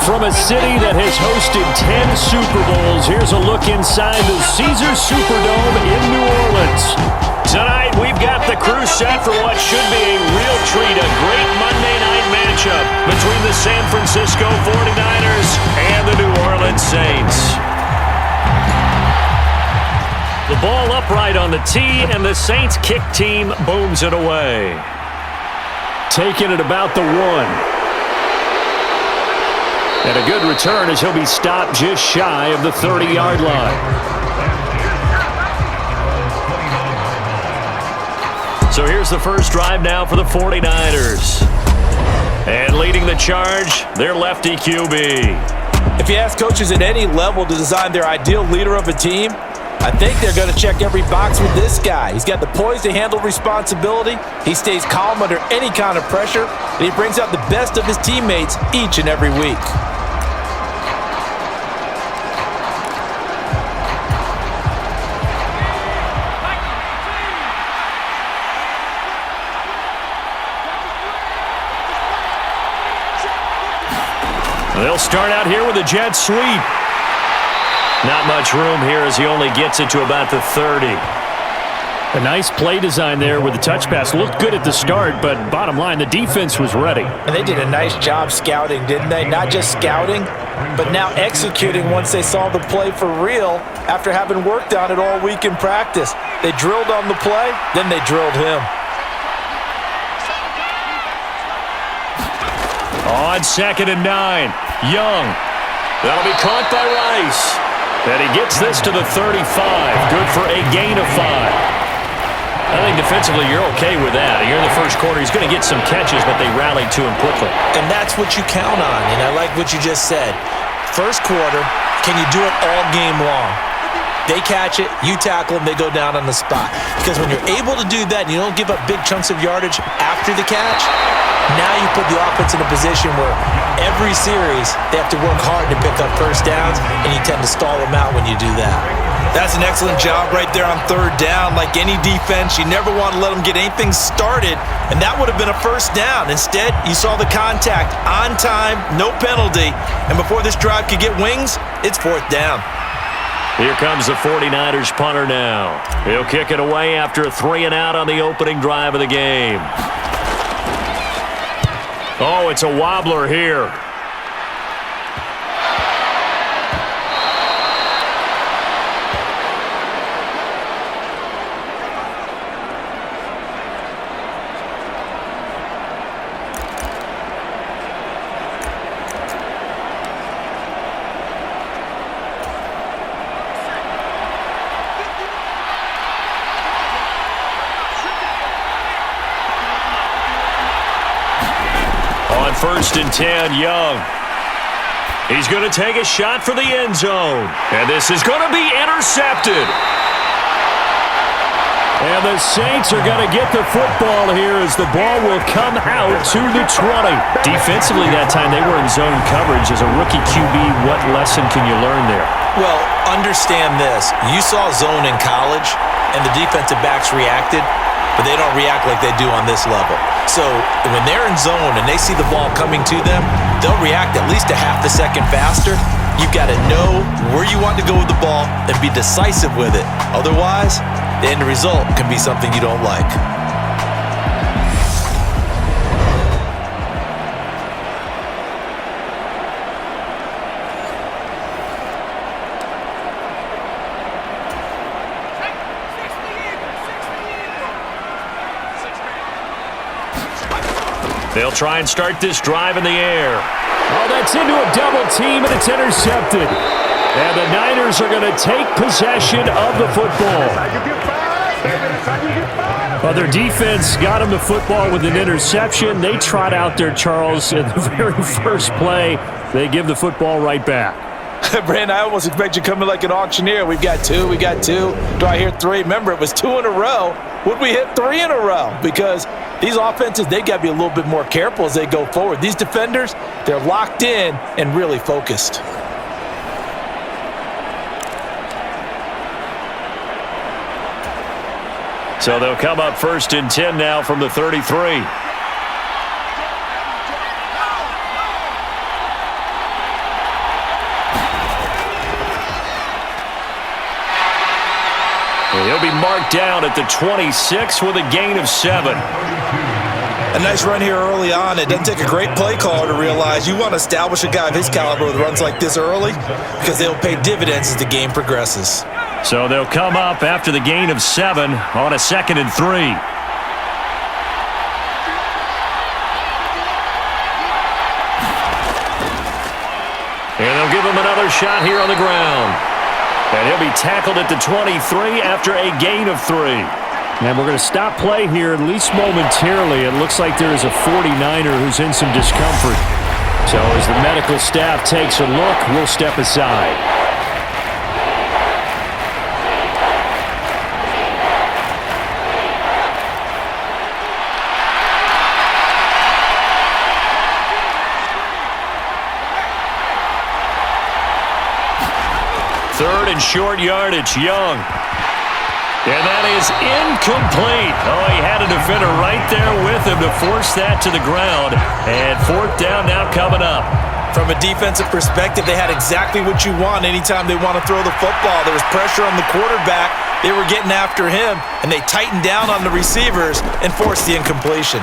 From a city that has hosted 10 Super Bowls, here's a look inside the Caesars Superdome in New Orleans. Tonight, we've got the crew set for what should be a real treat, a great Monday night matchup between the San Francisco 49ers and the New Orleans Saints. The ball upright on the tee, and the Saints kick team booms it away. Taking it about the 1. And a good return as he'll be stopped just shy of the 30-yard line. So here's the first drive now for the 49ers. And leading the charge, their lefty QB. If you ask coaches at any level to design their ideal leader of a team, I think they're going to check every box with this guy. He's got the poise to handle responsibility. He stays calm under any kind of pressure, and he brings out the best of his teammates each and every week. They'll start out here with a jet sweep. Not much room here as he only gets it to about the 30. A nice play design there with the touch pass. Looked good at the start, but bottom line, the defense was ready. And they did a nice job scouting, didn't they? Not just scouting, but now executing once they saw the play for real after having worked on it all week in practice. They drilled on the play, then they drilled him. On 2nd and 9, Young. That'll be caught by Rice. And he gets this to the 35. Good for a gain of 5. I think defensively you're okay with that. Here in the first quarter, he's going to get some catches, but they rallied to him quickly. And that's what you count on, and I like what you just said. First quarter, can you do it all game long? They catch it, you tackle them, they go down on the spot. Because when you're able to do that and you don't give up big chunks of yardage after the catch, now you put the offense in a position where every series they have to work hard to pick up first downs, and you tend to stall them out when you do that. That's an excellent job right there on 3rd down. Like any defense, you never want to let them get anything started, and that would have been a first down. Instead, you saw the contact on time, no penalty, and before this drive could get wings, it's 4th down. Here comes the 49ers punter now. He'll kick it away after a 3-and-out on the opening drive of the game. Oh, it's a wobbler here. First and 10, Young. He's going to take a shot for the end zone. And this is going to be intercepted. And the Saints are going to get the football here as the ball will come out to the 20. Defensively that time, they were in zone coverage. As a rookie QB, what lesson can you learn there? Well, understand this. You saw zone in college, and the defensive backs reacted, but they don't react like they do on this level. So when they're in zone and they see the ball coming to them, they'll react at least a half a second faster. You've got to know where you want to go with the ball and be decisive with it. Otherwise, the end result can be something you don't like. They'll try and start this drive in the air. Oh, that's into a double team, and it's intercepted. And the Niners are going to take possession of the football. Well, their defense got them the football with an interception. They trot out there, Charles, in the very first play. They give the football right back. Brandon, I almost expect you coming like an auctioneer. We've got two. Do I hear 3? Remember, it was 2 in a row. Would we hit 3 in a row? Because these offenses, they got to be a little bit more careful as they go forward. These defenders, they're locked in and really focused. So they'll come up 1st and 10 now from the 33. He'll be marked down at the 26 with a gain of 7. A nice run here early on. It doesn't take a great play caller to realize you want to establish a guy of his caliber with runs like this early because they'll pay dividends as the game progresses. So they'll come up after the gain of 7 on a 2nd and 3. And they'll give him another shot here on the ground. And he'll be tackled at the 23 after a gain of 3. And we're going to stop play here, at least momentarily. It looks like there is a 49er who's in some discomfort. So as the medical staff takes a look, we'll step aside. Third and short yardage, Young. And that is incomplete. Oh, he had a defender right there with him to force that to the ground. And 4th down now coming up. From a defensive perspective, they had exactly what you want anytime they want to throw the football. There was pressure on the quarterback. They were getting after him, and they tightened down on the receivers and forced the incompletion.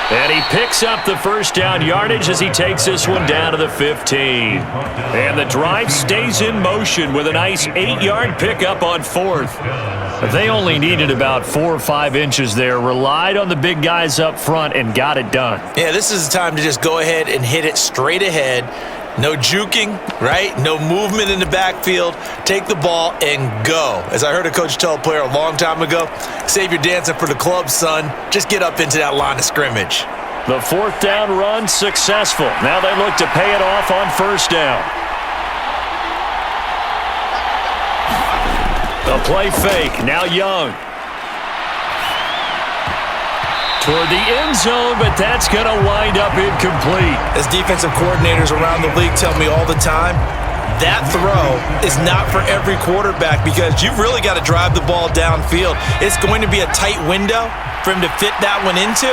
And he picks up the first down yardage as he takes this one down to the 15. And the drive stays in motion with a nice 8-yard pickup on 4th. But they only needed about 4 or 5 inches there, relied on the big guys up front, and got it done. Yeah, this is the time to just go ahead and hit it straight ahead. No juking, right? No movement in the backfield. Take the ball and go. As I heard a coach tell a player a long time ago, save your dancing for the club, son. Just get up into that line of scrimmage. The 4th down run successful. Now they look to pay it off on 1st down. The play fake. Now Young. Toward the end zone, but that's going to wind up incomplete. As defensive coordinators around the league tell me all the time, that throw is not for every quarterback because you've really got to drive the ball downfield. It's going to be a tight window for him to fit that one into.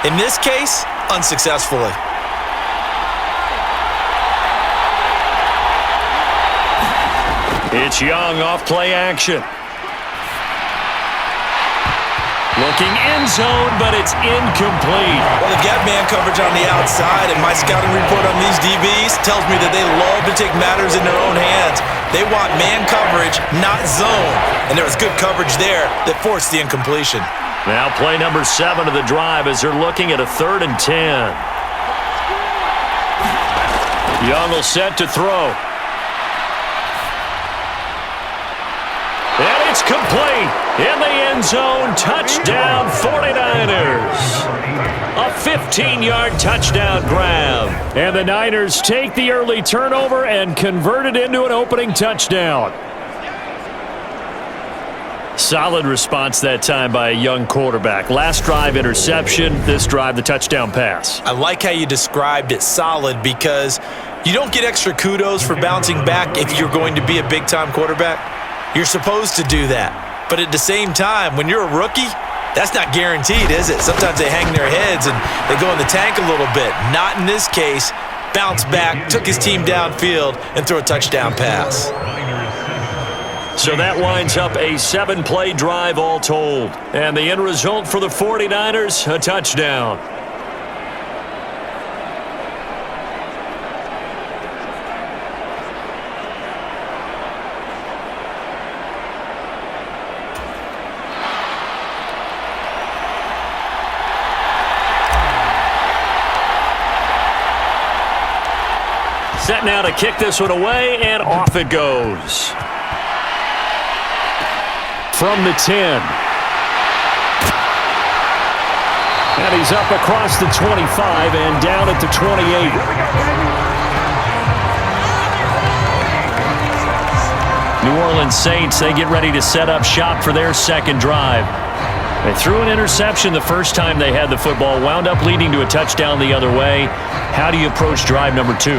In this case, unsuccessfully. It's Young off play action. Looking end zone, but it's incomplete. Well, they've got man coverage on the outside, and my scouting report on these DBs tells me that they love to take matters in their own hands. They want man coverage, not zone. And there was good coverage there that forced the incompletion. Now play number 7 of the drive as they're looking at a 3rd and 10. Young will set to throw. And it's complete. In the end zone, touchdown 49ers. A 15-yard touchdown grab. And the Niners take the early turnover and convert it into an opening touchdown. Solid response that time by a young quarterback. Last drive, interception. This drive, the touchdown pass. I like how you described it solid because you don't get extra kudos for bouncing back if you're going to be a big-time quarterback. You're supposed to do that. But at the same time, when you're a rookie, that's not guaranteed, is it? Sometimes they hang their heads and they go in the tank a little bit. Not in this case. Bounced back, took his team downfield, and threw a touchdown pass. So that winds up a 7-play drive all told. And the end result for the 49ers, a touchdown. Set now to kick this one away, and off it goes. From the 10. And he's up across the 25 and down at the 28. New Orleans Saints, they get ready to set up shop for their second drive. They threw an interception the first time they had the football, wound up leading to a touchdown the other way. How do you approach drive number 2?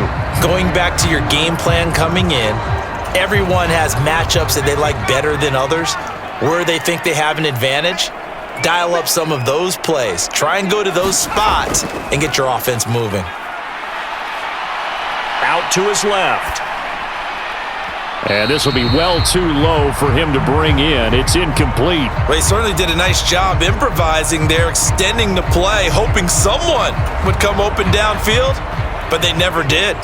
Going back to your game plan coming in, everyone has matchups that they like better than others, where they think they have an advantage. Dial up some of those plays. Try and go to those spots and get your offense moving. Out to his left. And this will be well too low for him to bring in. It's incomplete. Well, he certainly did a nice job improvising there, extending the play, hoping someone would come open downfield, but they never did.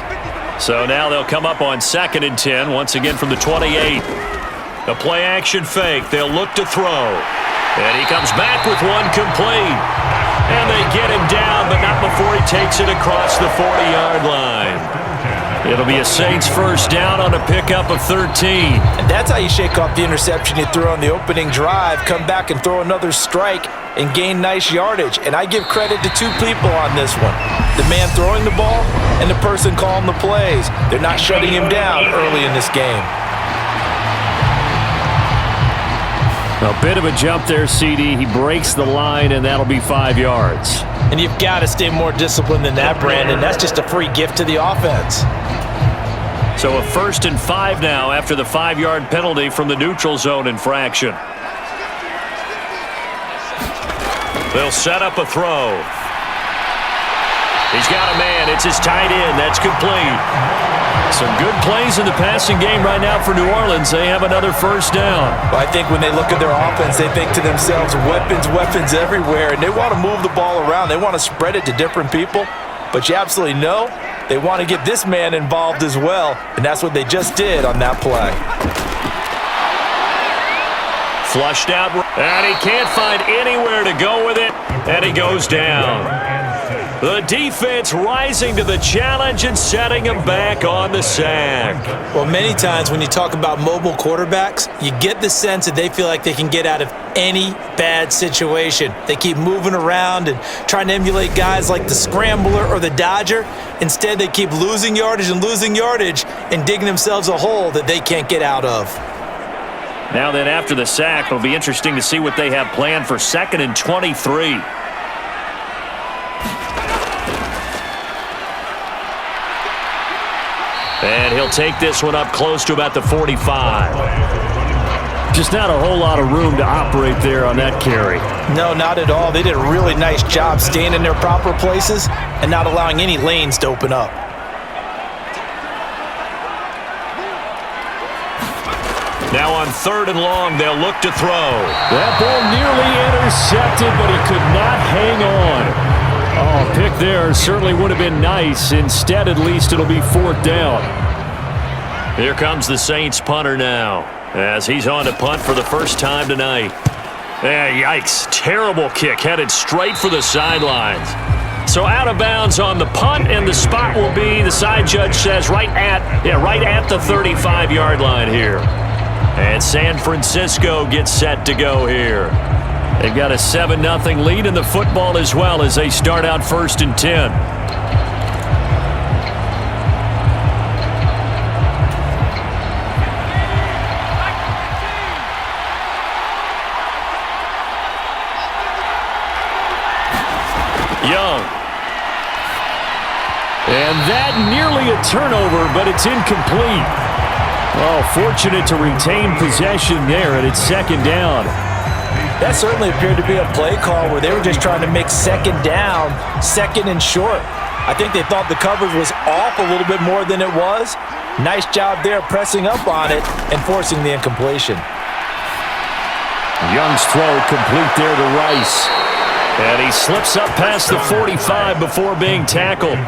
So now they'll come up on 2nd and 10, once again from the 28. The play action fake. They'll look to throw. And he comes back with one complete. And they get him down, but not before he takes it across the 40-yard line. It'll be a Saints first down on a pickup of 13. And that's how you shake off the interception you threw on the opening drive, come back and throw another strike and gain nice yardage. And I give credit to two people on this one. The man throwing the ball and the person calling the plays. They're not shutting him down early in this game. A bit of a jump there, CD. He breaks the line, and that'll be 5 yards. And you've got to stay more disciplined than that, Brandon. That's just a free gift to the offense. So a 1st and 5 now after the 5-yard penalty from the neutral zone infraction. They'll set up a throw. He's got a man. It's his tight end. That's complete. Some good plays in the passing game right now for New Orleans. They have another first down. Well, I think when they look at their offense, they think to themselves, weapons, weapons everywhere, and they want to move the ball around. They want to spread it to different people, but you absolutely know they want to get this man involved as well, and that's what they just did on that play. Flushed out, and he can't find anywhere to go with it, and he goes down. The defense rising to the challenge and setting him back on the sack. Well, many times when you talk about mobile quarterbacks, you get the sense that they feel like they can get out of any bad situation. They keep moving around and trying to emulate guys like the Scrambler or the Dodger. Instead, they keep losing yardage and digging themselves a hole that they can't get out of. Now then, after the sack, it'll be interesting to see what they have planned for 2nd and 23. And he'll take this one up close to about the 45. Just not a whole lot of room to operate there on that carry. No, not at all. They did a really nice job staying in their proper places and not allowing any lanes to open up. Now on 3rd and long, they'll look to throw. That ball nearly intercepted, but he could not hang on. Oh, a pick there certainly would have been nice. Instead, at least, it'll be 4th down. Here comes the Saints punter now, as he's on to punt for the first time tonight. Yikes. Terrible kick, headed straight for the sidelines. So out of bounds on the punt, and the spot will be, the side judge says, right at the 35-yard line here. And San Francisco gets set to go here. They've got a 7-0 lead in the football as well as they start out 1st and 10. Young. And that nearly a turnover, but it's incomplete. Oh, fortunate to retain possession there, and it's 2nd down. That certainly appeared to be a play call where they were just trying to make 2nd down, 2nd and short. I think they thought the coverage was off a little bit more than it was. Nice job there pressing up on it and forcing the incompletion. Young's throw complete there to Rice. And he slips up past the 45 before being tackled.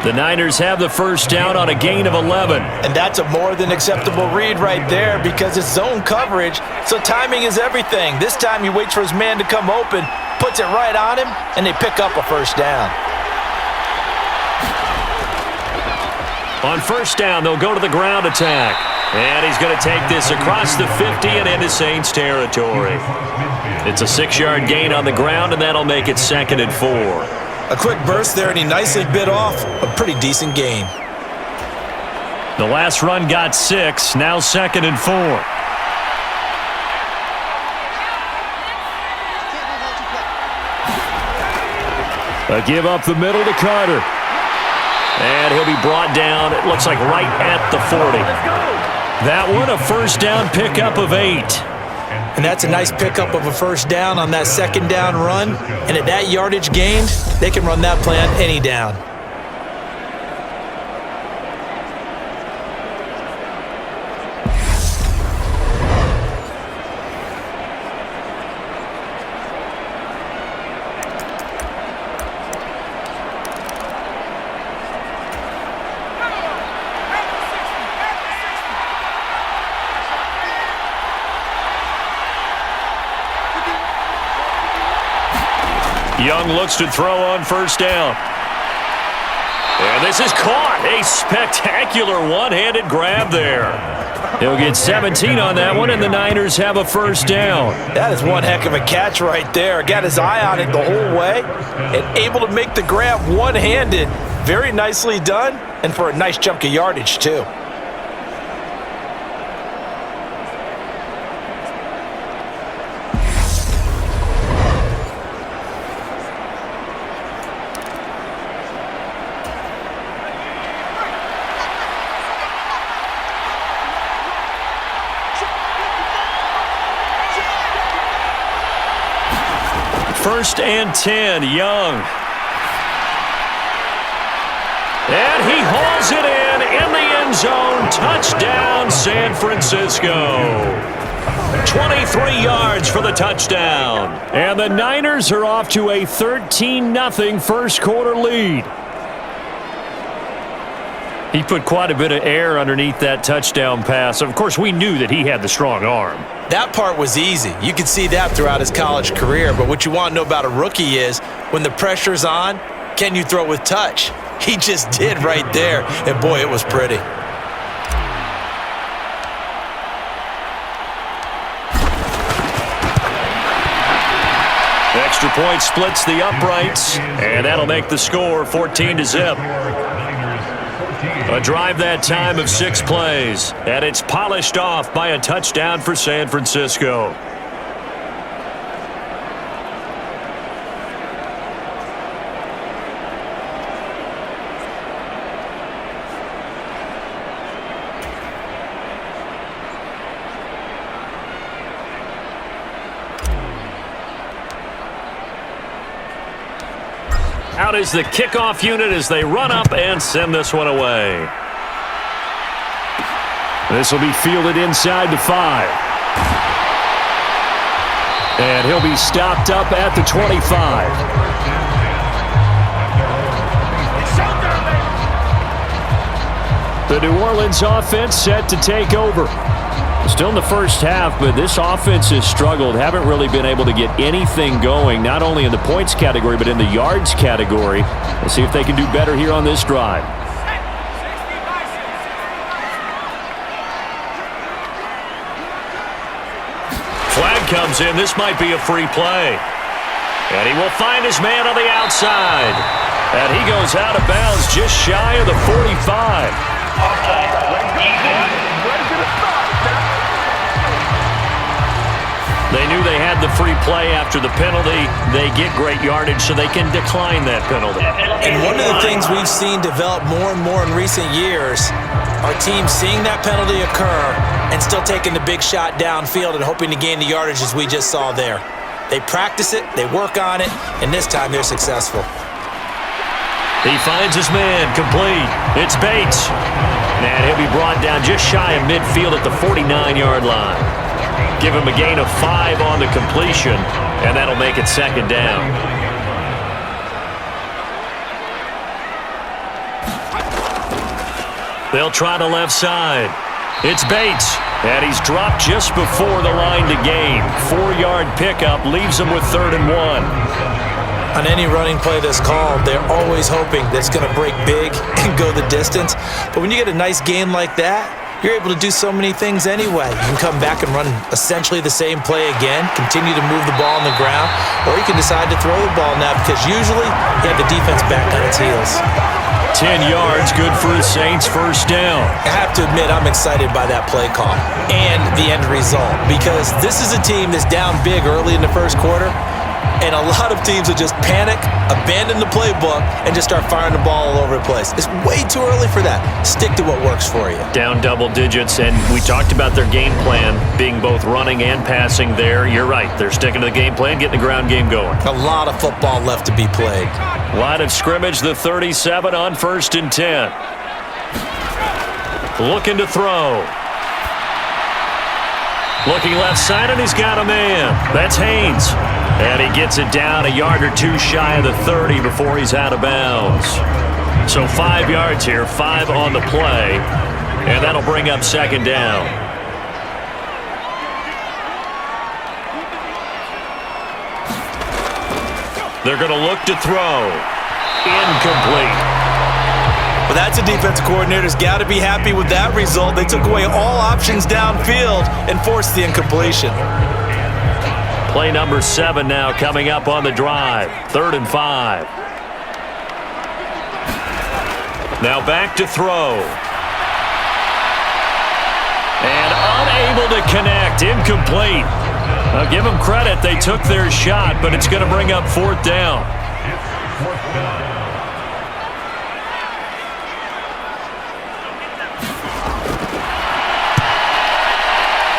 The Niners have the first down on a gain of 11. And that's a more than acceptable read right there because it's zone coverage, so timing is everything. This time he waits for his man to come open, puts it right on him, and they pick up a first down. On first down, they'll go to the ground attack. And he's going to take this across the 50 and into Saints territory. It's a 6-yard gain on the ground, and that'll make it 2nd and 4. A quick burst there, and he nicely bit off a pretty decent gain. The last run got 6, now 2nd and 4. A give up the middle to Carter. And he'll be brought down, it looks like right at the 40. That one, a first down pickup of 8. And that's a nice pickup of a first down on that 2nd down run. And at that yardage gained, they can run that play on any down. Young looks to throw on first down. And this is caught. A spectacular one-handed grab there. He'll get 17 on that one, and the Niners have a first down. That is one heck of a catch right there. Got his eye on it the whole way and able to make the grab one-handed. Very nicely done, and for a nice chunk of yardage, too. First and 10, Young. And he hauls it in the end zone. Touchdown, San Francisco. 23 yards for the touchdown. And the Niners are off to a 13-0 first quarter lead. He put quite a bit of air underneath that touchdown pass. Of course, we knew that he had the strong arm. That part was easy. You could see that throughout his college career. But what you want to know about a rookie is when the pressure's on, can you throw with touch? He just did right there. And, boy, it was pretty. Extra point splits the uprights, and that'll make the score 14-0. A drive that time of 6 plays, and it's polished off by a touchdown for San Francisco. Out is the kickoff unit as they run up and send this one away. This will be fielded inside the 5. And he'll be stopped up at the 25. The New Orleans offense set to take over. Still in the first half, but this offense has struggled. Haven't really been able to get anything going, not only in the points category, but in the yards category. We'll see if they can do better here on this drive. Flag comes in. This might be a free play. And he will find his man on the outside. And he goes out of bounds just shy of the 45. They knew they had the free play after the penalty. They get great yardage, so they can decline that penalty. And one of the things we've seen develop more and more in recent years are teams seeing that penalty occur and still taking the big shot downfield and hoping to gain the yardage as we just saw there. They practice it, they work on it, and this time they're successful. He finds his man, complete. It's Bates. And he'll be brought down just shy of midfield at the 49-yard line. Give him a gain of 5 on the completion, and that'll make it second down. They'll try the left side. It's Bates, and he's dropped just before the line to gain. 4-yard pickup leaves him with 3rd and 1. On any running play that's called, they're always hoping that it's going to break big and go the distance. But when you get a nice gain like that, you're able to do so many things anyway. You can come back and run essentially the same play again, continue to move the ball on the ground, or you can decide to throw the ball now because usually you have the defense back on its heels. 10 yards, good for the Saints, first down. I have to admit, I'm excited by that play call and the end result because this is a team that's down big early in the first quarter, and a lot of teams will just panic, abandon the playbook, and just start firing the ball all over the place. It's way too early for that. Stick to what works for you. Down double digits, and we talked about their game plan being both running and passing there. You're right. They're sticking to the game plan, getting the ground game going. A lot of football left to be played. Line of scrimmage, the 37 on 1st and 10. Looking to throw. Looking left side, and he's got a man. That's Haynes. And he gets it down a yard or two shy of the 30 before he's out of bounds. So 5 yards here, 5 on the play, and that'll bring up second down. They're going to look to throw. Incomplete. Well, that's a defensive coordinator's got to be happy with that result. They took away all options downfield and forced the incompletion. Play number 7 now coming up on the drive. 3rd and 5. Now back to throw. And unable to connect. Incomplete. I'll give them credit. They took their shot, but it's going to bring up 4th down.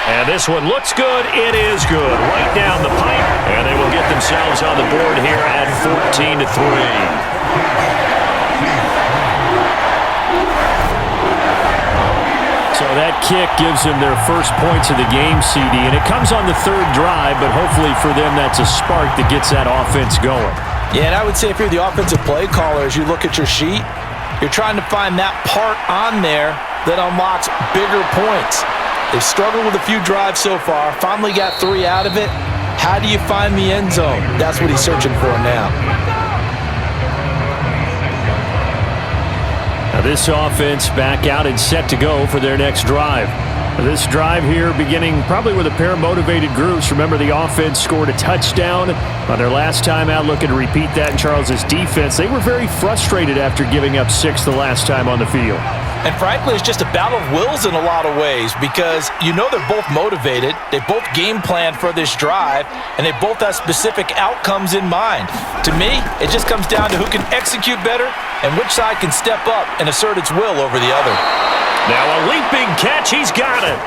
And this one looks good. It is good. Right down the pipe. And they will get themselves on the board here at 14-3. So that kick gives them their first points of the game, CD, and it comes on the 3rd drive, but hopefully for them that's a spark that gets that offense going. Yeah, and I would say if you're the offensive play caller, as you look at your sheet, you're trying to find that part on there that unlocks bigger points. They've struggled with a few drives so far, finally got 3 out of it. How do you find the end zone? That's what he's searching for now. Now this offense back out and set to go for their next drive. This drive here beginning probably with a pair of motivated groups. Remember, the offense scored a touchdown on their last time out. Looking to repeat that in Charles's defense. They were very frustrated after giving up 6 the last time on the field. And frankly, it's just a battle of wills in a lot of ways because you know they're both motivated. They both game planned for this drive, and they both have specific outcomes in mind. To me, it just comes down to who can execute better and which side can step up and assert its will over the other. Now a leaping catch. He's got it.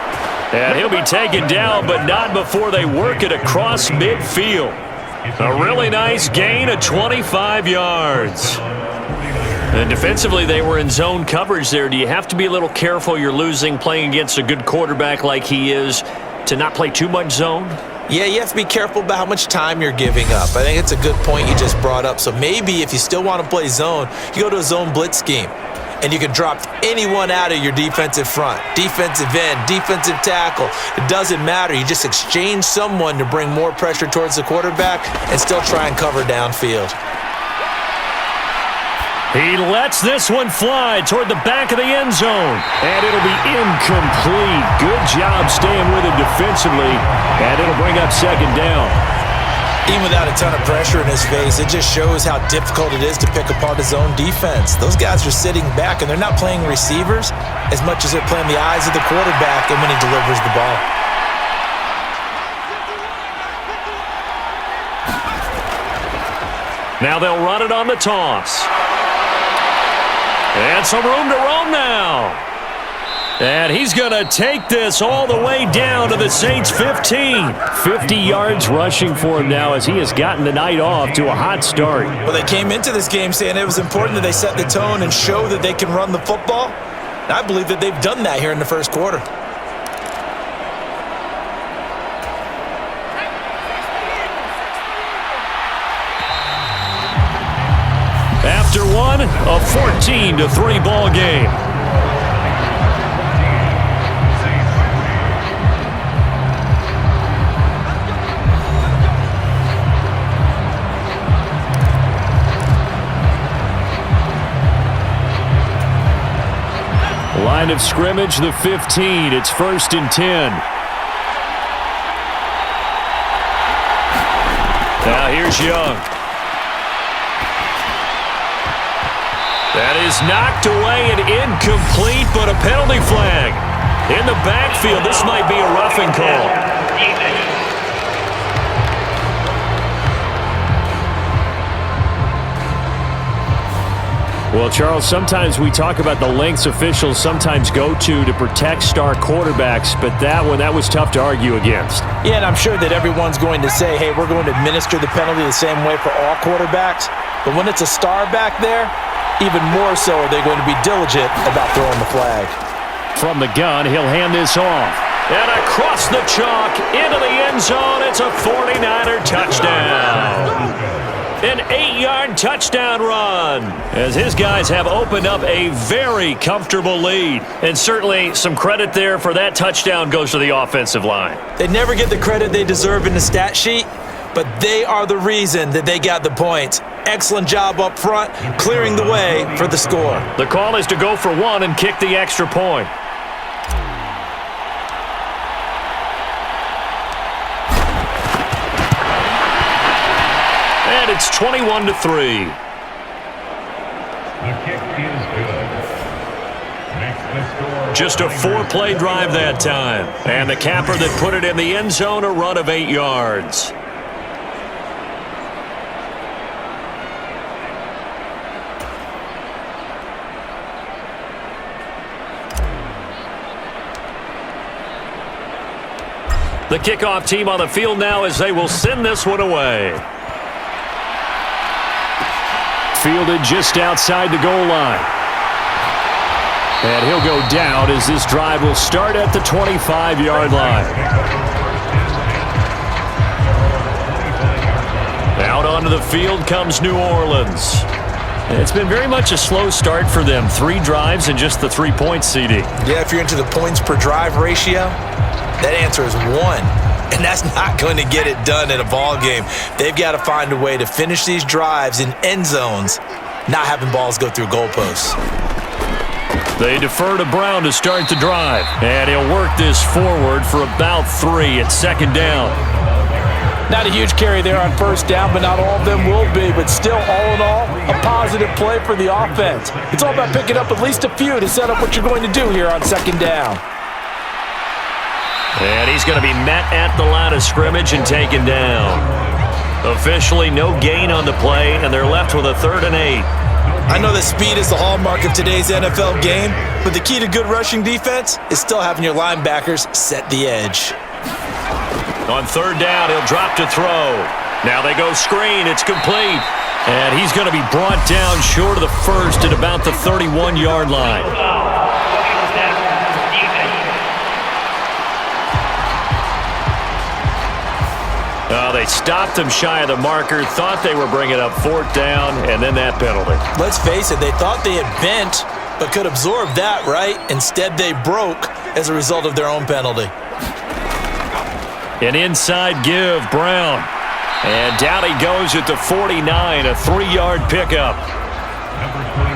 And he'll be taken down, but not before they work it across midfield. A really nice gain of 25 yards. And defensively, they were in zone coverage there. Do you have to be a little careful? You're losing playing against a good quarterback like he is to not play too much zone? Yeah, you have to be careful about how much time you're giving up. I think it's a good point you just brought up. So maybe if you still want to play zone, you go to a zone blitz scheme. And you can drop anyone out of your defensive front. Defensive end, defensive tackle. It doesn't matter. You just exchange someone to bring more pressure towards the quarterback and still try and cover downfield. He lets this one fly toward the back of the end zone. And it'll be incomplete. Good job staying with him defensively. And it'll bring up 2nd down. Even without a ton of pressure in his face, it just shows how difficult it is to pick apart his own defense. Those guys are sitting back, and they're not playing receivers as much as they're playing the eyes of the quarterback and when he delivers the ball. Now they'll run it on the toss. And some room to roam now. And he's going to take this all the way down to the Saints' 15. 50 yards rushing for him now as he has gotten the night off to a hot start. Well, they came into this game saying it was important that they set the tone and show that they can run the football. And I believe that they've done that here in the first quarter. After one, a 14-3 ball game. Line of scrimmage, the 15. It's 1st and 10. Now here's Young. That is knocked away and incomplete, but a penalty flag. In the backfield, this might be a roughing call. Well, Charles, sometimes we talk about the lengths officials sometimes go to protect star quarterbacks, but that one, that was tough to argue against. Yeah, and I'm sure that everyone's going to say, hey, we're going to administer the penalty the same way for all quarterbacks. But when it's a star back there, even more so are they going to be diligent about throwing the flag. From the gun, he'll hand this off. And across the chalk, into the end zone, it's a 49er touchdown. An 8-yard touchdown run as his guys have opened up a very comfortable lead. And certainly some credit there for that touchdown goes to the offensive line. They never get the credit they deserve in the stat sheet, but they are the reason that they got the points. Excellent job up front, clearing the way for the score. The call is to go for one and kick the extra point. And it's 21-3. The kick is good. Makes the score. Just a 4-play drive that time. And the capper that put it in the end zone, a run of 8 yards. The kickoff team on the field now as they will send this one away. Fielded just outside the goal line. And he'll go down as this drive will start at the 25-yard line. Out onto the field comes New Orleans. It's been very much a slow start for them. 3 drives and just the 3 points, CD. Yeah, if you're into the points per drive ratio, that answer is 1. And that's not going to get it done in a ball game. They've got to find a way to finish these drives in end zones, not having balls go through goalposts. They defer to Brown to start the drive. And he'll work this forward for about 3 at second down. Not a huge carry there on first down, but not all of them will be. But still, all in all, a positive play for the offense. It's all about picking up at least a few to set up what you're going to do here on second down. And he's going to be met at the line of scrimmage and taken down. Officially no gain on the play, and they're left with a 3rd and 8. I know that speed is the hallmark of today's NFL game, but the key to good rushing defense is still having your linebackers set the edge. On 3rd down, he'll drop to throw. Now they go screen. It's complete. And he's going to be brought down short of the first at about the 31-yard line. They stopped him shy of the marker, thought they were bringing up 4th down, and then that penalty. Let's face it, they thought they had bent, but could absorb that, right? Instead, they broke as a result of their own penalty. An inside give, Brown. And down he goes at the 49, a 3-yard pickup.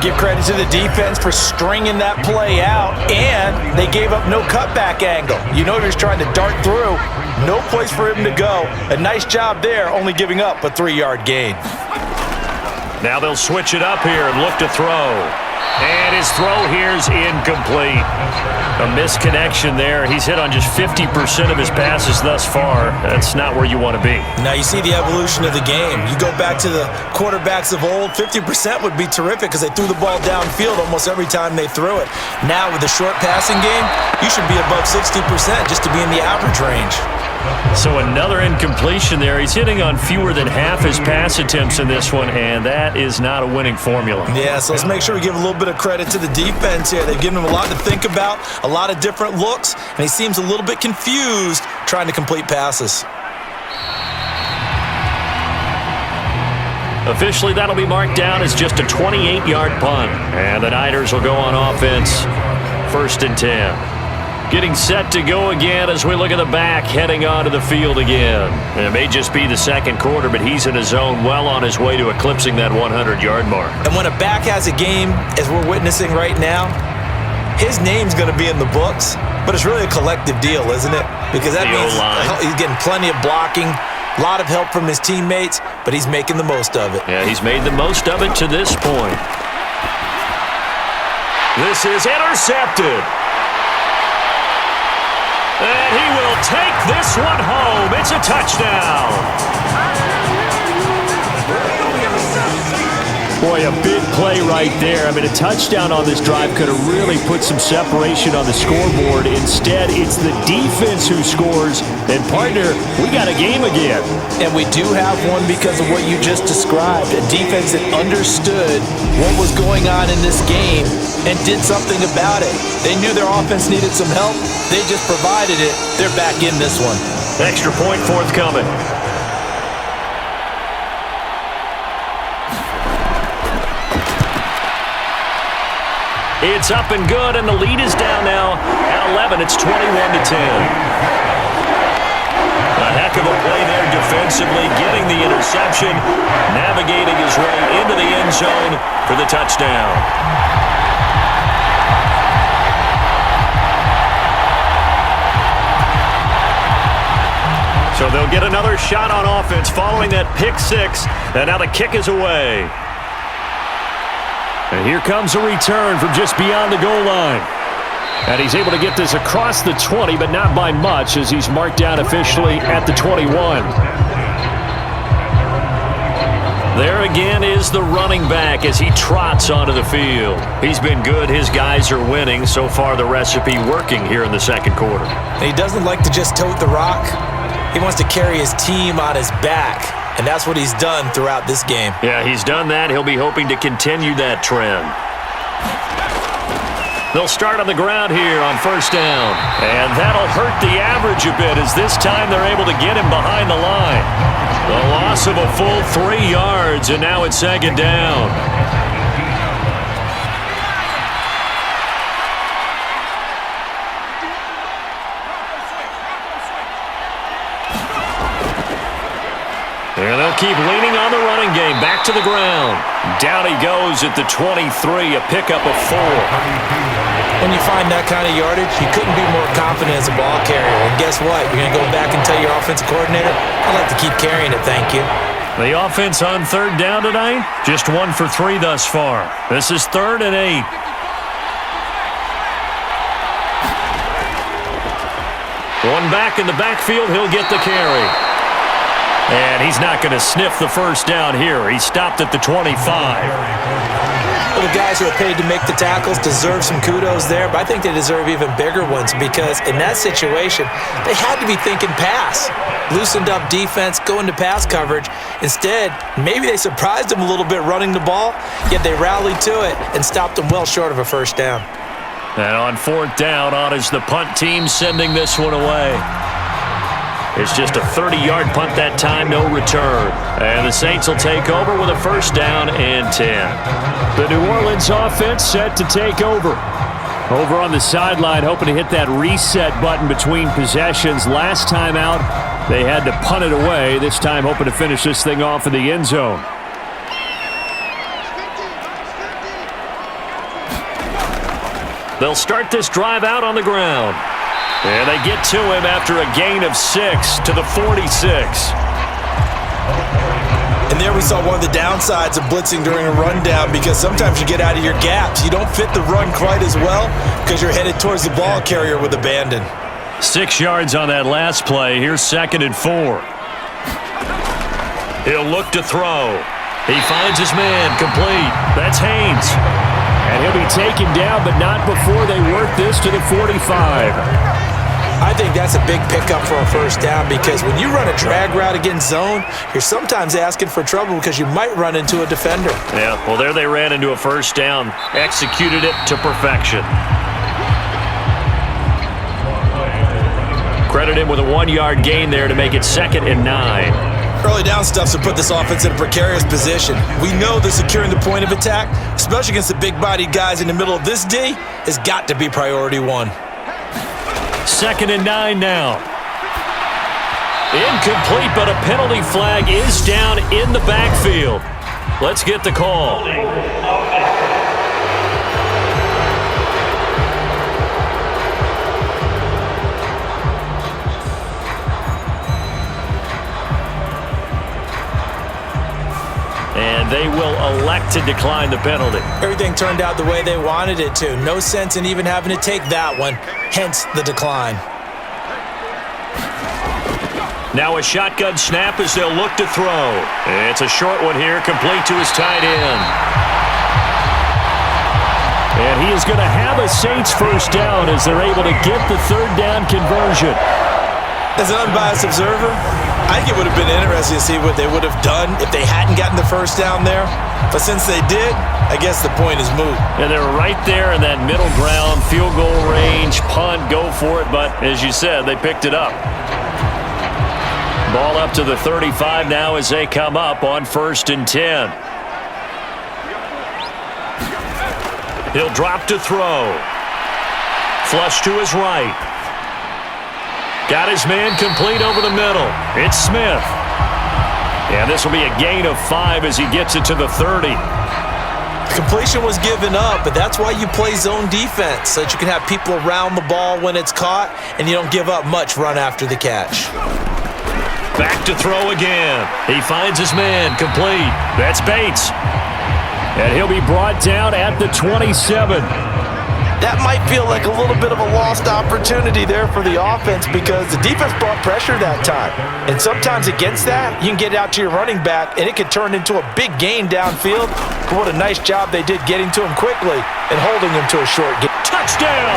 Give credit to the defense for stringing that play out, and they gave up no cutback angle. You know he was trying to dart through. No place for him to go. A nice job there, only giving up a 3-yard gain. Now they'll switch it up here and look to throw. And his throw here's incomplete. A misconnection there. He's hit on just 50% of his passes thus far. That's not where you want to be. Now you see the evolution of the game. You go back to the quarterbacks of old, 50% would be terrific because they threw the ball downfield almost every time they threw it. Now with the short passing game, you should be above 60% just to be in the average range. So another incompletion there. He's hitting on fewer than half his pass attempts in this one, and that is not a winning formula. Yeah, so let's make sure we give a little bit of credit to the defense here. They've given him a lot to think about, a lot of different looks, and he seems a little bit confused trying to complete passes. Officially, that'll be marked down as just a 28-yard punt, and the Niners will go on offense, 1st and 10. Getting set to go again as we look at the back, heading onto the field again. And it may just be the second quarter, but he's in his zone, well on his way to eclipsing that 100-yard mark. And when a back has a game, as we're witnessing right now, his name's going to be in the books, but it's really a collective deal, isn't it? Because that means he's getting plenty of blocking, a lot of help from his teammates, but he's making the most of it. Yeah, he's made the most of it to this point. This is intercepted. And he will take this one home. It's a touchdown. Boy, a big play right there. I mean, a touchdown on this drive could have really put some separation on the scoreboard. Instead, it's the defense who scores. And, partner, we got a game again. And we do have one because of what you just described. A defense that understood what was going on in this game and did something about it. They knew their offense needed some help. They just provided it. They're back in this one. Extra point forthcoming. It's up and good, and the lead is down now at 11. It's 21-10. A heck of a play there defensively. defensively, getting the interception, navigating his way into the end zone for the touchdown. So they'll get another shot on offense following that pick six, and now the kick is away. And here comes a return from just beyond the goal line. And he's able to get this across the 20, but not by much, as he's marked down officially at the 21. There again is the running back as he trots onto the field. He's been good. His guys are winning. So far, the recipe working here in the second quarter. And he doesn't like to just tote the rock. He wants to carry his team on his back, and that's what he's done throughout this game. Yeah, he's done that. He'll be hoping to continue that trend. They'll start on the ground here on first down. And that'll hurt the average a bit, as this time they're able to get him behind the line. The loss of a full 3 yards, and now it's second down. And they'll keep leaning on the running game. Back to the ground. Down he goes at the 23, a pickup of 4. When you find that kind of yardage, you couldn't be more confident as a ball carrier. And guess what? You're going to go back and tell your offensive coordinator, I'd like to keep carrying it, thank you. The offense on third down tonight, just 1 for 3 thus far. This is 3rd and 8. One back in the backfield, he'll get the carry. And he's not going to sniff the first down here. He stopped at the 25. Well, the guys who are paid to make the tackles deserve some kudos there, but I think they deserve even bigger ones, because in that situation, they had to be thinking pass. Loosened up defense, going to pass coverage. Instead, maybe they surprised them a little bit running the ball, yet they rallied to it and stopped them well short of a first down. And on 4th down, on is the punt team sending this one away. It's just a 30-yard punt that time, no return. And the Saints will take over with a first down and 10. The New Orleans offense set to take over. Over on the sideline, hoping to hit that reset button between possessions. Last time out, they had to punt it away. This time, hoping to finish this thing off in the end zone. They'll start this drive out on the ground. And they get to him after a gain of 6 to the 46. And there we saw one of the downsides of blitzing during a rundown, because sometimes you get out of your gaps. You don't fit the run quite as well because you're headed towards the ball carrier with abandon. 6 yards on that last play. Here's 2nd and 4. He'll look to throw. He finds his man, complete. That's Haynes. And he'll be taken down, but not before they work this to the 45. I think that's a big pickup for a first down, because when you run a drag route against zone, you're sometimes asking for trouble because you might run into a defender. Yeah, well, there they ran into a first down. Executed it to perfection. Credit him with a 1-yard gain there to make it 2nd and 9. Early down stuffs have put this offense in a precarious position. We know that securing the point of attack, especially against the big-bodied guys in the middle of this D, has got to be priority 1. 2nd and 9 now. Incomplete, but a penalty flag is down in the backfield. Let's get the call. And they will elect to decline the penalty. Everything turned out the way they wanted it to. No sense in even having to take that one, hence the decline. Now a shotgun snap as they'll look to throw. It's a short one here, complete to his tight end. And he is going to have a Saints first down as they're able to get the 3rd down conversion. As an unbiased observer, I think it would have been interesting to see what they would have done if they hadn't gotten the first down there. But since they did, I guess the point is moot. And they're right there in that middle ground, field goal range, punt, go for it. But as you said, they picked it up. Ball up to the 35 now as they come up on 1st and 10. He'll drop to throw. Flush to his right. Got his man complete over the middle. It's Smith. And this will be a gain of 5 as he gets it to the 30. Completion was given up, but that's why you play zone defense, so that you can have people around the ball when it's caught, and you don't give up much run after the catch. Back to throw again. He finds his man, complete. That's Bates. And he'll be brought down at the 27. That might feel like a little bit of a lost opportunity there for the offense because the defense brought pressure that time. And sometimes against that, you can get out to your running back, and it can turn into a big gain downfield. But what a nice job they did getting to him quickly and holding him to a short gain. Touchdown!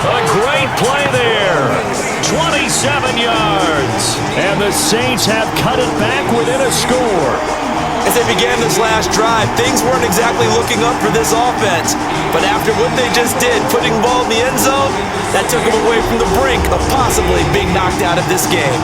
A great play there. 27 yards. And the Saints have cut it back within a score. As they began this last drive, things weren't exactly looking up for this offense. But after what they just did, putting the ball in the end zone, that took them away from the brink of possibly being knocked out of this game.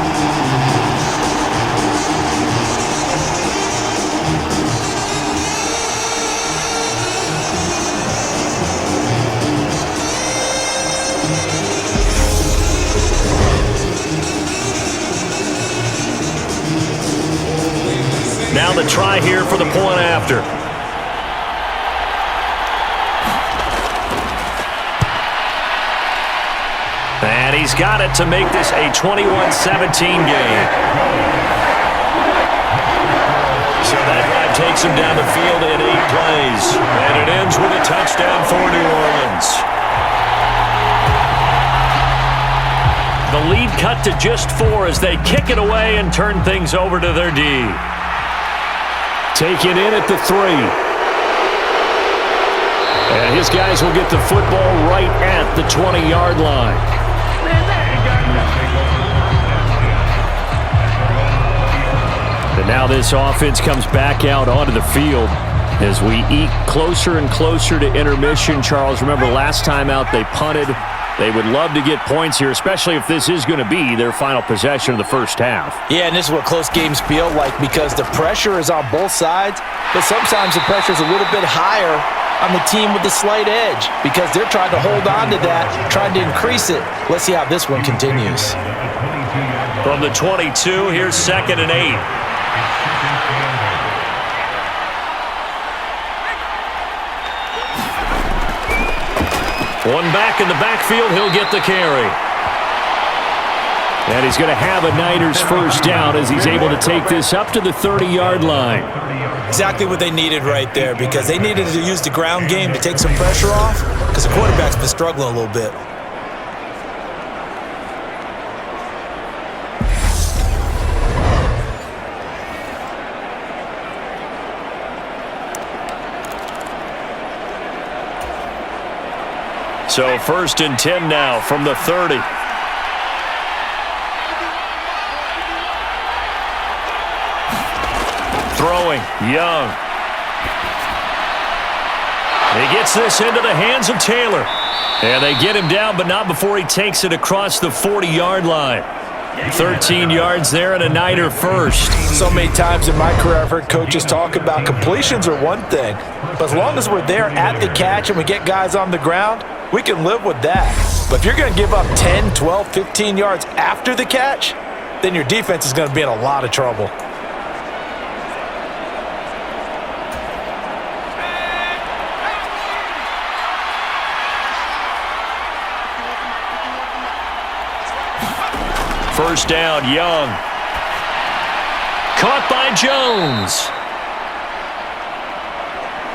Now the try here for the point after. And he's got it to make this a 21-17 game. So that drive takes him down the field in 8 plays. And it ends with a touchdown for New Orleans. The lead cut to just 4 as they kick it away and turn things over to their D. Taken in at the 3. And his guys will get the football right at the 20-yard line. And now this offense comes back out onto the field as we eke closer and closer to intermission. Charles, remember last time out they punted. They would love to get points here, especially if this is going to be their final possession of the first half. Yeah, and this is what close games feel like because the pressure is on both sides, but sometimes the pressure is a little bit higher on the team with the slight edge because they're trying to hold on to that, trying to increase it. Let's see how this one continues. From the 22, here's 2nd and 8. One back in the backfield, he'll get the carry. And he's going to have a Niners first down as he's able to take this up to the 30-yard line. Exactly what they needed right there because they needed to use the ground game to take some pressure off because the quarterback's been struggling a little bit. So 1st and 10 now from the 30. Throwing, Young. He gets this into the hands of Taylor. And they get him down, but not before he takes it across the 40-yard line. 13 yards there and a Niner first. So many times in my career I've heard coaches talk about completions are one thing, but as long as we're there at the catch and we get guys on the ground, we can live with that. But if you're going to give up 10, 12, 15 yards after the catch, then your defense is going to be in a lot of trouble. First down, Young. Caught by Jones.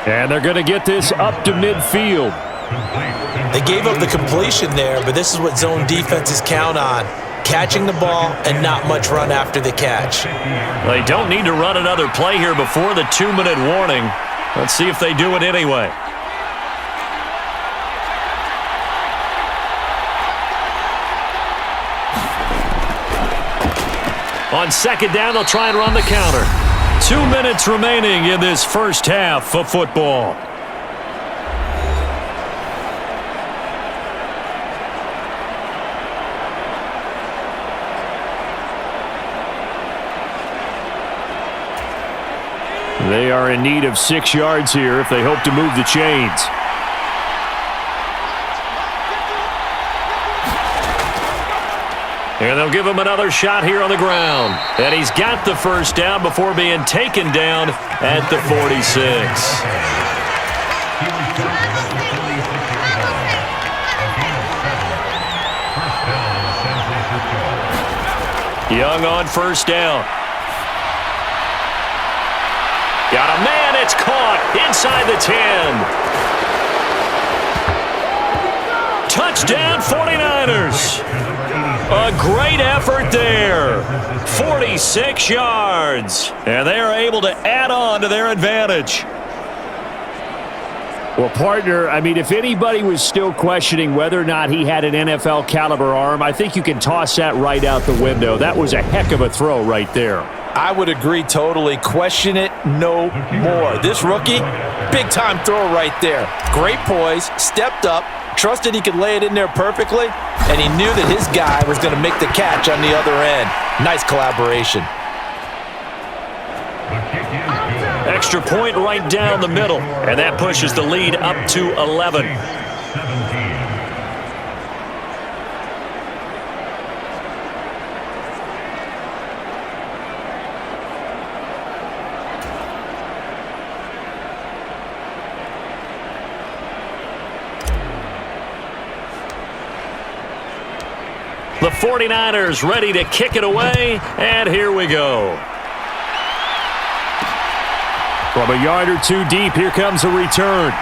And they're going to get this up to midfield. They gave up the completion there, but this is what zone defenses count on. Catching the ball and not much run after the catch. They don't need to run another play here before the 2-minute warning. Let's see if they do it anyway. On 2nd down, they'll try and run the counter. 2 minutes remaining in this first half of football. They are in need of 6 yards here if they hope to move the chains. And they'll give him another shot here on the ground. And he's got the first down before being taken down at the 46. Young on first down. Got a man, it's caught inside the 10. Touchdown 49ers. A great effort there. 46 yards. And they are able to add on to their advantage. Well, partner, I mean, if anybody was still questioning whether or not he had an NFL caliber arm, I think you can toss that right out the window. That was a heck of a throw right there. I would agree totally. Question it no more. This rookie, big-time throw right there. Great poise, stepped up, trusted he could lay it in there perfectly, and he knew that his guy was going to make the catch on the other end. Nice collaboration. Extra point right down the middle, and that pushes the lead up to 11. The 49ers ready to kick it away, and here we go. From a yard or two deep, here comes a return.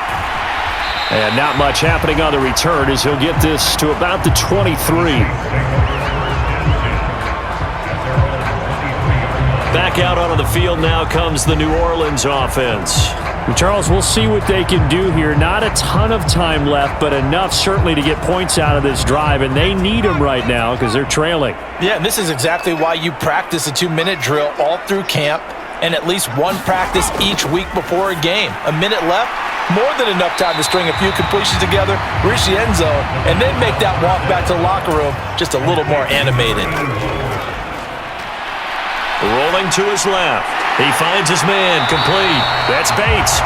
And not much happening on the return as he'll get this to about the 23. Back out onto the field now comes the New Orleans offense. And Charles, we'll see what they can do here. Not a ton of time left, but enough certainly to get points out of this drive, and they need them right now because they're trailing. Yeah, and this is exactly why you practice a 2-minute drill all through camp and at least one practice each week before a game. A minute left, more than enough time to string a few completions together, reach the end zone, and then make that walk back to the locker room just a little more animated. Rolling to his left. He finds his man, complete. That's Bates.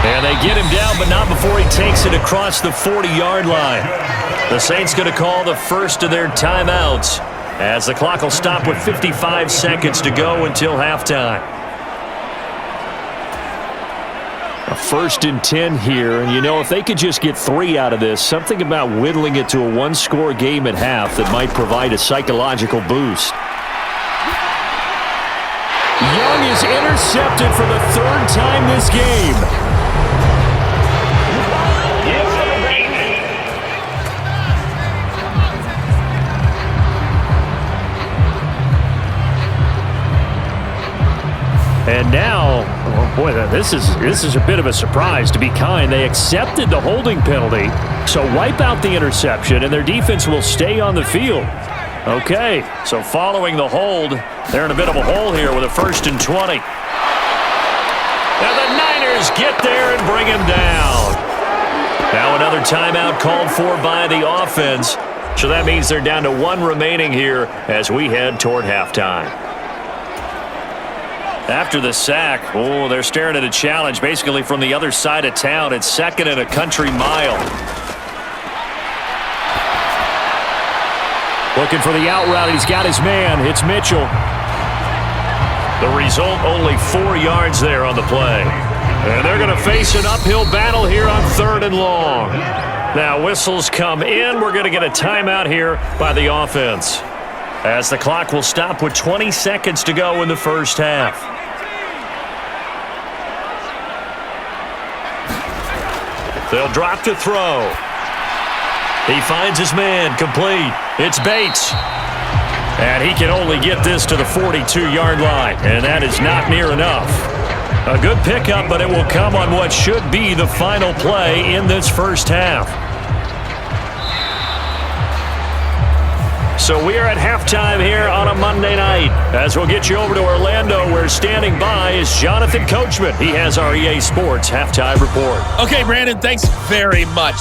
And they get him down, but not before he takes it across the 40-yard line. The Saints going to call the first of their timeouts, as the clock will stop with 55 seconds to go until halftime. A 1st and 10 here, and you know, if they could just get 3 out of this, something about whittling it to a one-score game at half that might provide a psychological boost. Young is intercepted for the 3rd time this game. And now, oh boy, this is a bit of a surprise, to be kind. They accepted the holding penalty, so wipe out the interception, and their defense will stay on the field. Okay, so following the hold, they're in a bit of a hole here with a 1st and 20. And the Niners get there and bring him down. Now another timeout called for by the offense, so that means they're down to 1 remaining here as we head toward halftime. After the sack, oh, they're staring at a challenge basically from the other side of town. It's 2nd and a country mile. Looking for the out route. He's got his man. It's Mitchell. The result, only 4 yards there on the play. And they're going to face an uphill battle here on 3rd and long. Now whistles come in. We're going to get a timeout here by the offense, as the clock will stop with 20 seconds to go in the first half. They'll drop to throw. He finds his man, complete. It's Bates. And he can only get this to the 42-yard line, and that is not near enough. A good pickup, but it will come on what should be the final play in this first half. So we are at halftime here on a Monday night, as we'll get you over to Orlando, where standing by is Jonathan Coachman. He has our EA Sports halftime report. Okay, Brandon, thanks very much.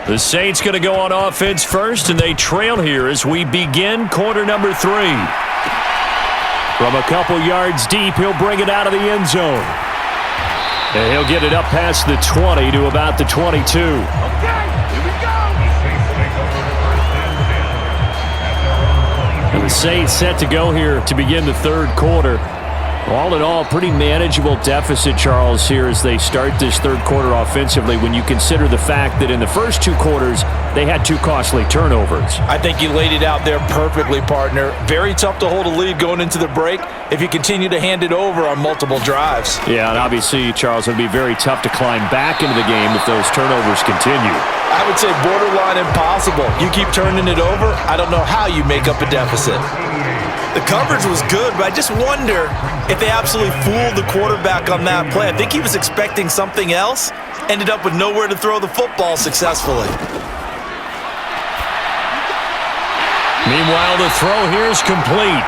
The Saints going to go on offense first, and they trail here as we begin quarter number 3. From a couple yards deep, he'll bring it out of the end zone. And he'll get it up past the 20 to about the 22. Mistakes take over first and 10 at their own 20. And the Saints set to go here to begin the third quarter. All in all, pretty manageable deficit, Charles, here as they start this third quarter offensively when you consider the fact that in the first two quarters, they had two costly turnovers. I think you laid it out there perfectly, partner. Very tough to hold a lead going into the break if you continue to hand it over on multiple drives. Yeah, and obviously, Charles, it would be very tough to climb back into the game if those turnovers continue. I would say borderline impossible. You keep turning it over, I don't know how you make up a deficit. The coverage was good, but I just wonder if they absolutely fooled the quarterback on that play. I think he was expecting something else, ended up with nowhere to throw the football successfully. Meanwhile, the throw here is complete.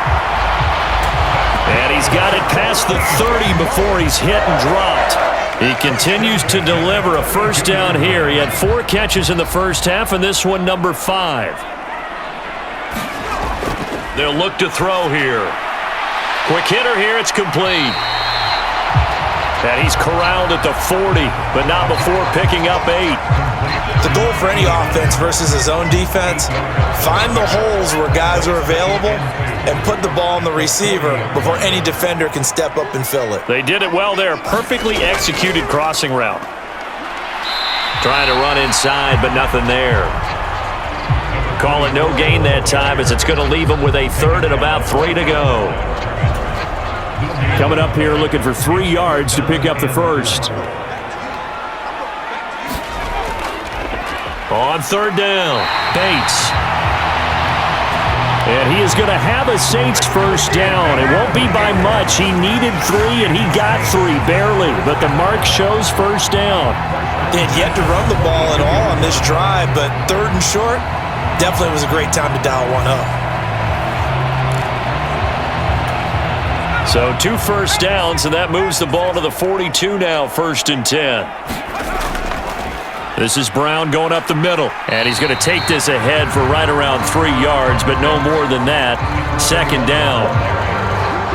And he's got it past the 30 before he's hit and dropped. He continues to deliver a first down here. He had 4 catches in the first half, and this one number 5. They'll look to throw here. Quick hitter here, it's complete. And he's corralled at the 40, but not before picking up 8. The goal for any offense versus his own defense, find the holes where guys are available and put the ball on the receiver before any defender can step up and fill it. They did it well there. Perfectly executed crossing route. Trying to run inside, but nothing there. Call it no gain that time as it's going to leave them with a third and about 3 to go. Coming up here looking for 3 yards to pick up the first. On third down, Bates. And he is going to have a Saints first down. It won't be by much. He needed 3, and he got 3, barely. But the mark shows first down. They had yet to run the ball at all on this drive, but third and short, definitely was a great time to dial one up. So 2 first downs, and that moves the ball to the 42 now, first and 10. This is Brown going up the middle, and he's going to take this ahead for right around 3 yards, but no more than that. Second down.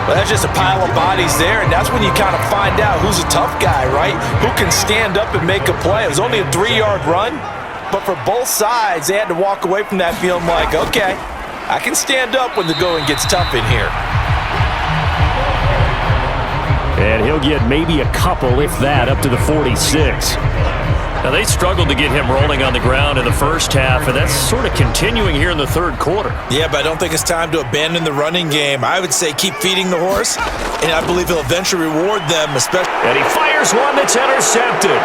Well, that's just a pile of bodies there, and that's when you kind of find out who's a tough guy, right? Who can stand up and make a play. It was only a 3-yard run, but for both sides, they had to walk away from that feeling like, okay, I can stand up when the going gets tough in here. And he'll get maybe a couple, if that, up to the 46. Now, they struggled to get him rolling on the ground in the first half, and that's sort of continuing here in the third quarter. Yeah, but I don't think it's time to abandon the running game. I would say keep feeding the horse, and I believe he'll eventually reward them, especially. And he fires one that's intercepted.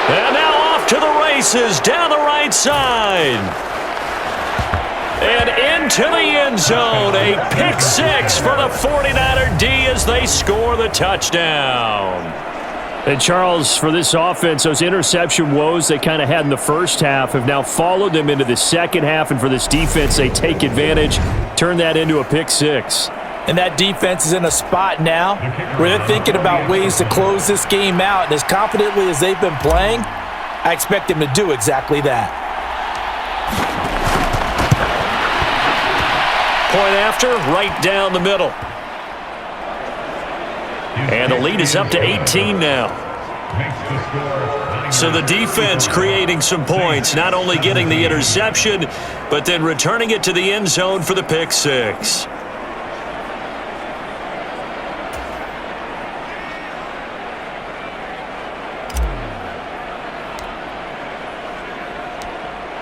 And now off to the races down the right side. And into the end zone. A pick 6 for the 49er D as they score the touchdown. And Charles, for this offense, those interception woes they kind of had in the first half have now followed them into the second half. And for this defense, they take advantage, turn that into a pick 6. And that defense is in a spot now where they're thinking about ways to close this game out. And as confidently as they've been playing, I expect them to do exactly that. Point after, right down the middle. And the lead is up to 18 now. So the defense creating some points, not only getting the interception, but then returning it to the end zone for the pick 6.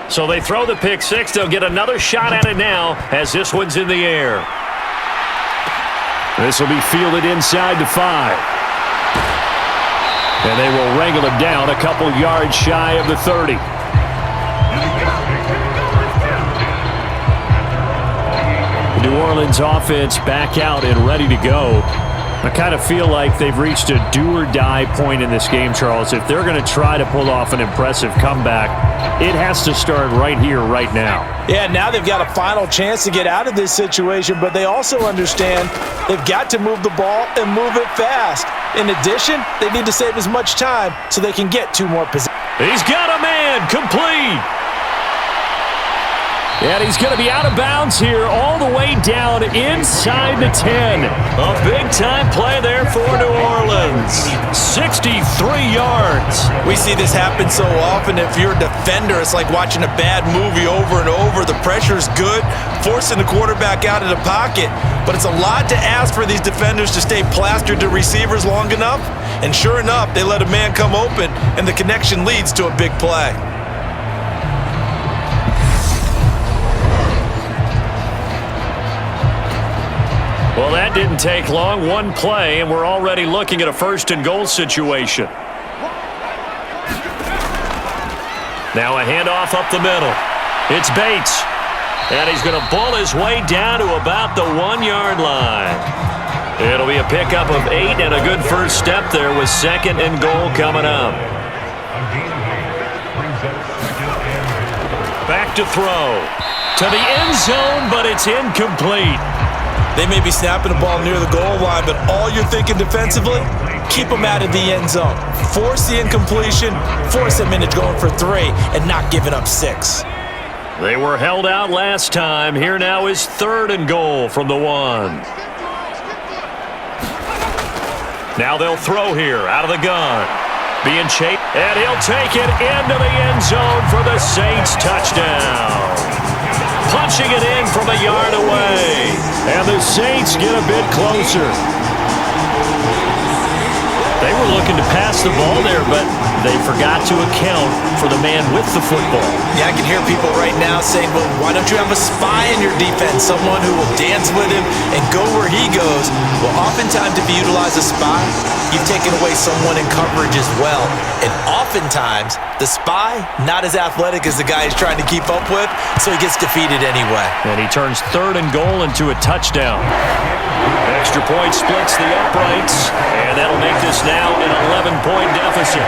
So they throw the pick 6. They'll get another shot at it now as this one's in the air. This will be fielded inside the 5. And they will wrangle him down a couple yards shy of the 30. The New Orleans offense back out and ready to go. I kind of feel like they've reached a do-or-die point in this game, Charles. If they're going to try to pull off an impressive comeback, it has to start right here, right now. Yeah, now they've got a final chance to get out of this situation, but they also understand they've got to move the ball and move it fast. In addition, they need to save as much time so they can get 2 more possessions. He's got a man, complete. And he's going to be out of bounds here all the way down inside the 10. A big-time play there for New Orleans. 63 yards. We see this happen so often. If you're a defender, it's like watching a bad movie over and over. The pressure's good, forcing the quarterback out of the pocket. But it's a lot to ask for these defenders to stay plastered to receivers long enough. And sure enough, they let a man come open, and the connection leads to a big play. Well, that didn't take long. One play, and we're already looking at a first-and-goal situation. Now a handoff up the middle. It's Bates. And he's going to bull his way down to about the 1-yard line. It'll be a pickup of 8 and a good first step there with second and goal coming up. Back to throw. To the end zone, but it's incomplete. They may be snapping the ball near the goal line, but all you're thinking defensively, keep them out of the end zone. Force the incompletion, force them into going for 3, and not giving up 6. They were held out last time. Here now is third and goal from the 1. Now they'll throw here out of the gun. Being chased, and he'll take it into the end zone for the Saints touchdown. Punching it in from a yard away. And the Saints get a bit closer. They were looking to pass the ball there, but they forgot to account for the man with the football. Yeah, I can hear people right now saying, well, why don't you have a spy in your defense, someone who will dance with him and go where he goes? Well, oftentimes if you utilize a spy, you've taken away someone in coverage as well. And oftentimes, the spy, not as athletic as the guy he's trying to keep up with, so he gets defeated anyway. And he turns third and goal into a touchdown. Extra point splits the uprights, and that'll make this now an 11-point deficit.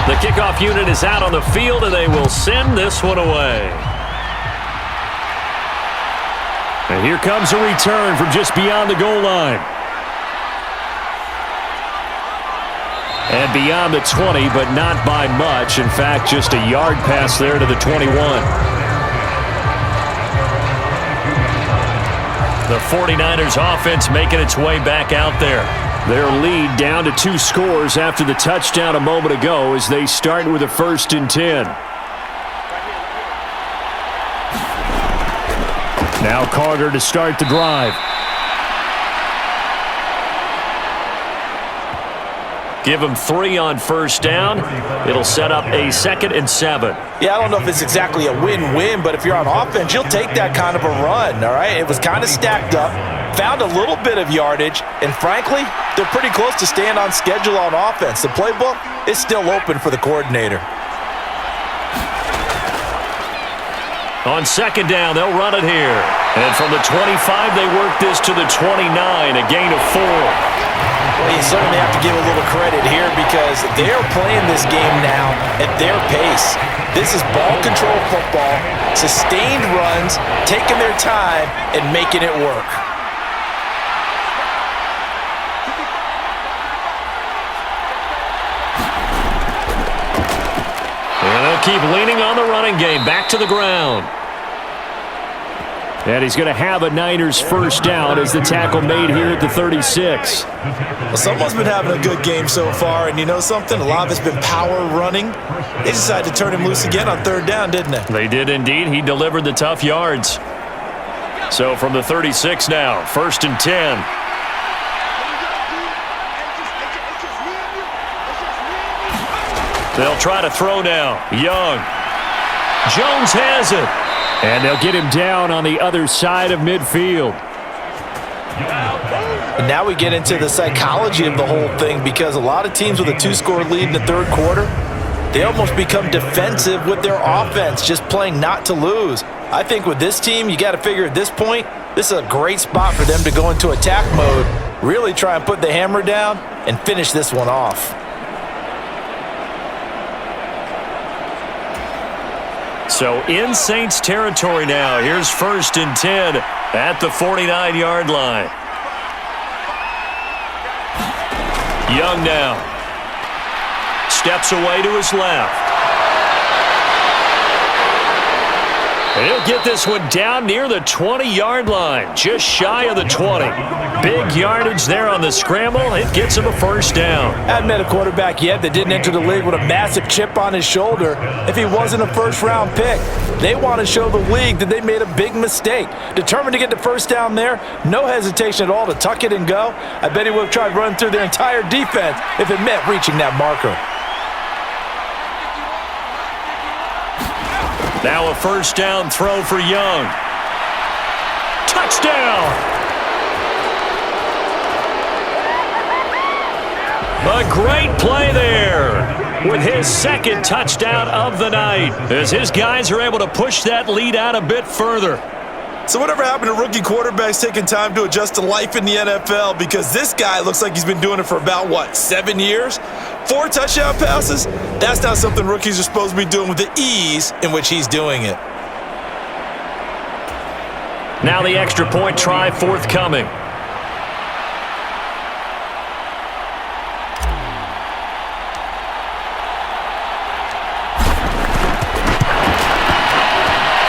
The kickoff unit is out on the field, and they will send this one away. And here comes a return from just beyond the goal line. And beyond the 20, but not by much. In fact, just a yard pass there to the 21. The 49ers offense making its way back out there. Their lead down to 2 scores after the touchdown a moment ago as they start with a 1st and 10. Now Carter to start the drive. Give him 3 on first down. It'll set up a 2nd and 7. Yeah, I don't know if it's exactly a win-win, but if you're on offense, you'll take that kind of a run, all right? It was kind of stacked up, found a little bit of yardage, and frankly, they're pretty close to staying on schedule on offense. The playbook is still open for the coordinator. On second down, they'll run it here. And from the 25, they work this to the 29, a gain of 4. Well, you certainly have to give a little credit here because they're playing this game now at their pace. This is ball control football, sustained runs, taking their time, and making it work. And they'll keep leaning on the running game. Back to the ground. And he's going to have a Niners first down as the tackle made here at the 36. Well, someone's been having a good game so far, and you know something? A lot of it's been power running. They decided to turn him loose again on third down, didn't they? They did indeed. He delivered the tough yards. So from the 36 now, 1st and 10. They'll try to throw now. Young. Jones has it. And they'll get him down on the other side of midfield. And now we get into the psychology of the whole thing because a lot of teams with a 2-score lead in the third quarter, they almost become defensive with their offense, just playing not to lose. I think with this team, you got to figure at this point, this is a great spot for them to go into attack mode, really try and put the hammer down and finish this one off. So in Saints territory now. Here's 1st and 10 at the 49-yard line. Young now. Steps away to his left. He'll get this one down near the 20-yard line, just shy of the 20. Big yardage there on the scramble. It gets him a first down. I haven't met a quarterback yet that didn't enter the league with a massive chip on his shoulder if he wasn't a first-round pick. They want to show the league that they made a big mistake. Determined to get the first down there, no hesitation at all to tuck it and go. I bet he would have tried running through their entire defense if it meant reaching that marker. Now a first down throw for Young. Touchdown! A great play there with his second touchdown of the night as his guys are able to push that lead out a bit further. So whatever happened to rookie quarterbacks taking time to adjust to life in the NFL? Because this guy looks like he's been doing it for about, 7 years? 4 touchdown passes? That's not something rookies are supposed to be doing with the ease in which he's doing it. Now the extra point try forthcoming.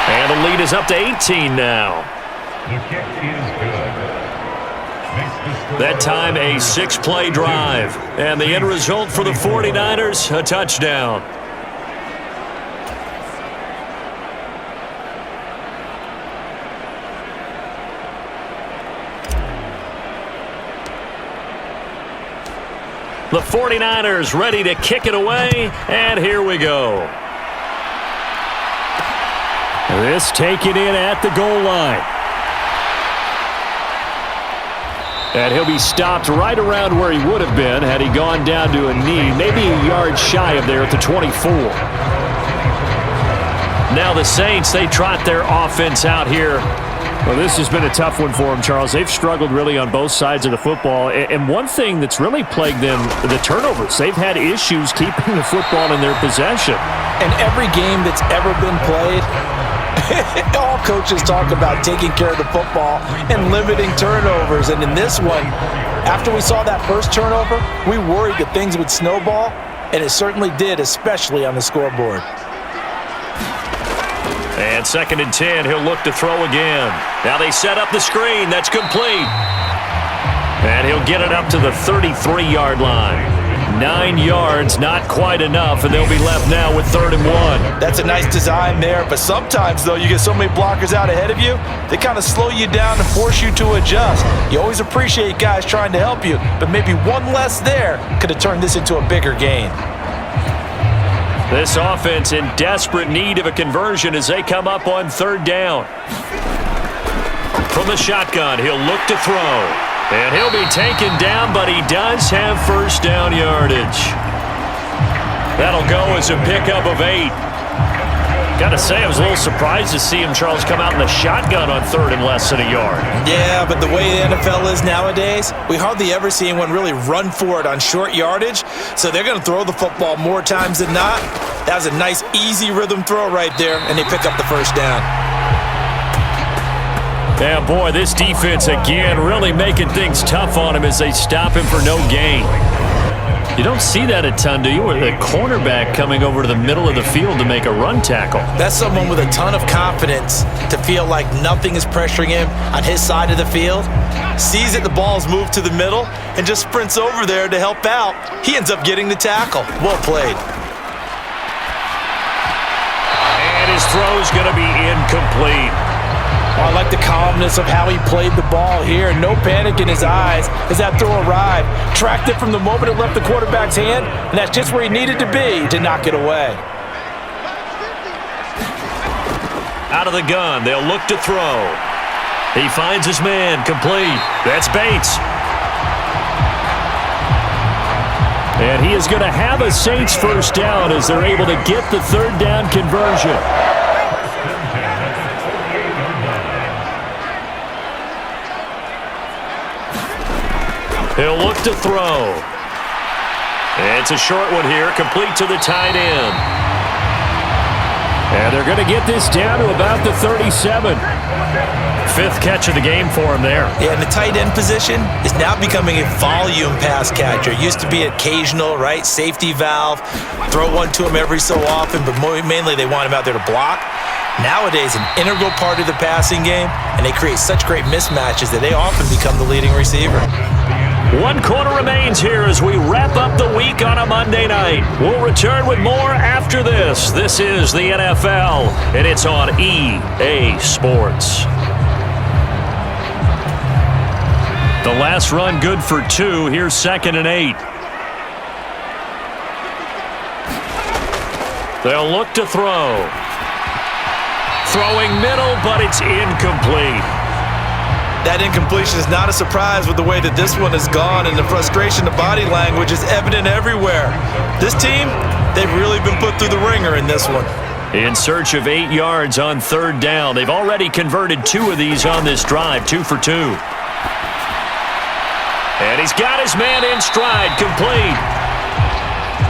And the lead is up to 18 now. The kick is good. Makes the score. That time a 6-play drive. And the end result for the 49ers, a touchdown. The 49ers ready to kick it away, and here we go. This taken in at the goal line. And he'll be stopped right around where he would have been had he gone down to a knee, maybe a yard shy of there at the 24. Now the Saints, they trot their offense out here. Well, this has been a tough one for them, Charles. They've struggled really on both sides of the football. And one thing that's really plagued them, the turnovers. They've had issues keeping the football in their possession. And every game that's ever been played, all coaches talk about taking care of the football and limiting turnovers. And in this one, after we saw that first turnover, we worried that things would snowball, and it certainly did, especially on the scoreboard. And 2nd and 10, he'll look to throw again. Now they set up the screen. That's complete. And he'll get it up to the 33-yard line. 9 yards, not quite enough, and they'll be left now with 3rd and 1. That's a nice design there, but sometimes, though, you get so many blockers out ahead of you, they kind of slow you down and force you to adjust. You always appreciate guys trying to help you, but maybe one less there could have turned this into a bigger gain. This offense in desperate need of a conversion as they come up on 3rd down. From the shotgun, he'll look to throw. And he'll be taken down, but he does have first down yardage. That'll go as a pickup of 8. Got to say, I was a little surprised to see him, Charles, come out in the shotgun on 3rd and less than a yard. Yeah, but the way the NFL is nowadays, we hardly ever see anyone really run for it on short yardage, so they're going to throw the football more times than not. That was a nice, easy rhythm throw right there, and they pick up the first down. Yeah, boy, this defense again really making things tough on him as they stop him for no gain. You don't see that a ton, do you? With a cornerback coming over to the middle of the field to make a run tackle. That's someone with a ton of confidence to feel like nothing is pressuring him on his side of the field. Sees that the ball's moved to the middle and just sprints over there to help out. He ends up getting the tackle. Well played. And his throw's going to be incomplete. I like the calmness of how he played the ball here. No panic in his eyes as that throw arrived. Tracked it from the moment it left the quarterback's hand, and that's just where he needed to be to knock it away. Out of the gun, they'll look to throw. He finds his man, complete. That's Bates. And he is going to have a Saints first down as they're able to get the 3rd down conversion. He'll look to throw. It's a short one here, complete to the tight end. And they're going to get this down to about the 37. fifth catch of the game for him there. Yeah, and the tight end position is now becoming a volume pass catcher. It used to be occasional, right? Safety valve, throw one to him every so often, but mainly they want him out there to block. Nowadays, an integral part of the passing game, and they create such great mismatches that they often become the leading receiver. 1 quarter remains here as we wrap up the week on a Monday night. We'll return with more after this. This is the NFL, and it's on EA Sports. The last run good for 2. Here's 2nd and 8. They'll look to throw. Throwing middle, but it's incomplete. That incompletion is not a surprise with the way that this one has gone, and the frustration, the body language is evident everywhere. This team, they've really been put through the ringer in this one. In search of 8 yards on 3rd down. They've already converted 2 of these on this drive, 2 for 2. And he's got his man in stride, complete.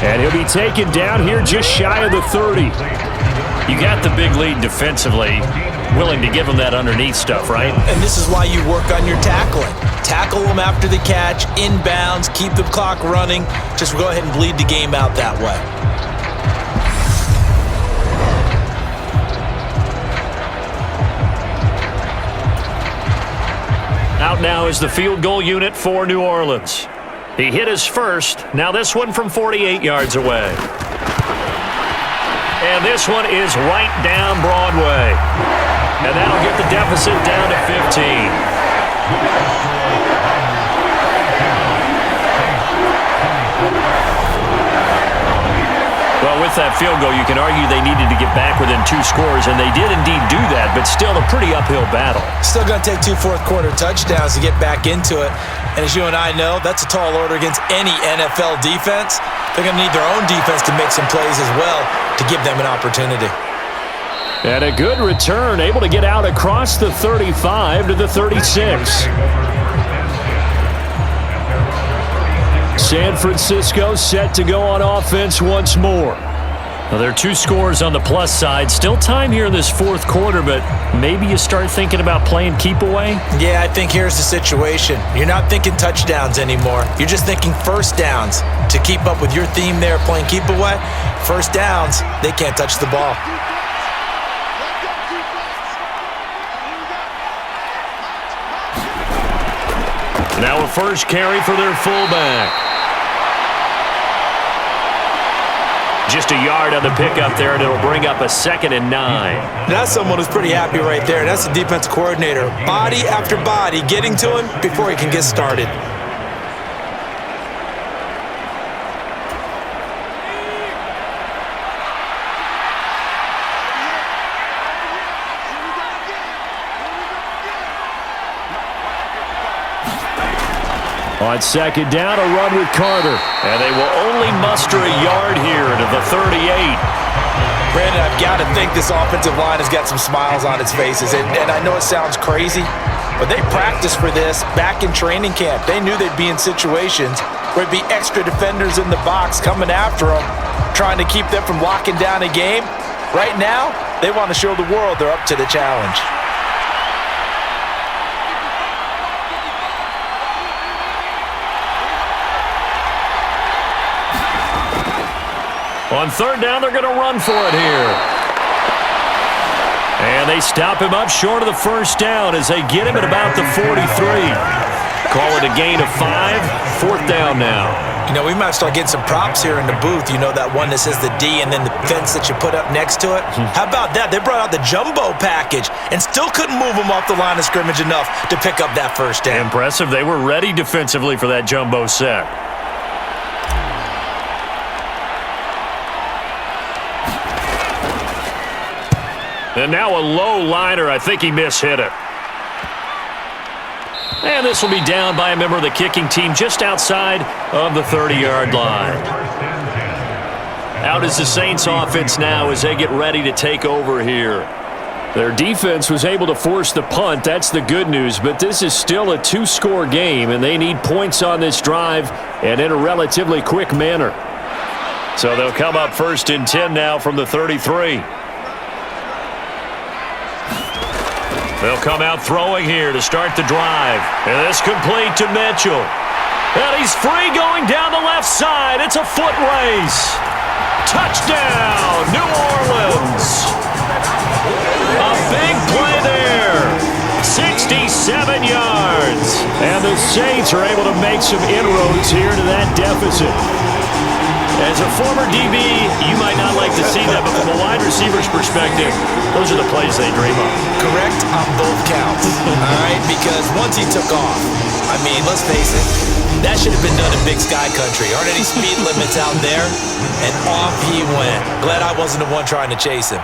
And he'll be taken down here just shy of the 30. You got the big lead defensively. Willing to give them that underneath stuff, right? And this is why you work on your tackling. Tackle them after the catch, inbounds, keep the clock running. Just go ahead and bleed the game out that way. Out now is the field goal unit for New Orleans. He hit his first. Now this one from 48 yards away. And this one is right down Broadway. And that'll get the deficit down to 15. Well, with that field goal, you can argue they needed to get back within 2 scores, and they did indeed do that, but still a pretty uphill battle. Still going to take 2 fourth-quarter touchdowns to get back into it. And as you and I know, that's a tall order against any NFL defense. They're going to need their own defense to make some plays as well to give them an opportunity. And a good return, able to get out across the 35 to the 36. San Francisco set to go on offense once more. Now, there are 2 scores on the plus side. Still time here in this 4th quarter, but maybe you start thinking about playing keep away? Yeah, I think here's the situation. You're not thinking touchdowns anymore. You're just thinking first downs. To keep up with your theme there, playing keep away, first downs, they can't touch the ball. Now a first carry for their fullback. Just a yard on the pickup there, and it'll bring up a 2nd and 9. That's someone who's pretty happy right there. That's the defense coordinator. Body after body getting to him before he can get started. On 2nd down, a run with Carter. And they will only muster a yard here to the 38. Brandon, I've got to think this offensive line has got some smiles on its faces. And I know it sounds crazy, but they practiced for this back in training camp. They knew they'd be in situations where it'd be extra defenders in the box coming after them, trying to keep them from locking down a game. Right now, they want to show the world they're up to the challenge. On 3rd down, they're going to run for it here. And they stop him up short of the first down as they get him at about the 43. Call it a gain of 5. 4th down now. You know, we might start getting some props here in the booth. You know, that one that says the D and then the fence that you put up next to it? How about that? They brought out the jumbo package and still couldn't move them off the line of scrimmage enough to pick up that first down. Impressive. They were ready defensively for that jumbo set. And now a low liner. I think he mishit it. And this will be down by a member of the kicking team just outside of the 30-yard line. Out is the Saints offense now as they get ready to take over here. Their defense was able to force the punt. That's the good news, but this is still a 2-score game, and they need points on this drive and in a relatively quick manner. So they'll come up 1st and 10 now from the 33. They'll come out throwing here to start the drive. And this complete to Mitchell. And he's free going down the left side. It's a foot race. Touchdown, New Orleans. A big play there. 67 yards. And the Saints are able to make some inroads here to that deficit. As a former DB, you might not like to see that, but from a wide receiver's perspective, those are the plays they dream of. Correct on both counts, all right? Because once he took off, I mean, let's face it, that should have been done in Big Sky Country. Aren't any speed limits out there? And off he went. Glad I wasn't the one trying to chase him.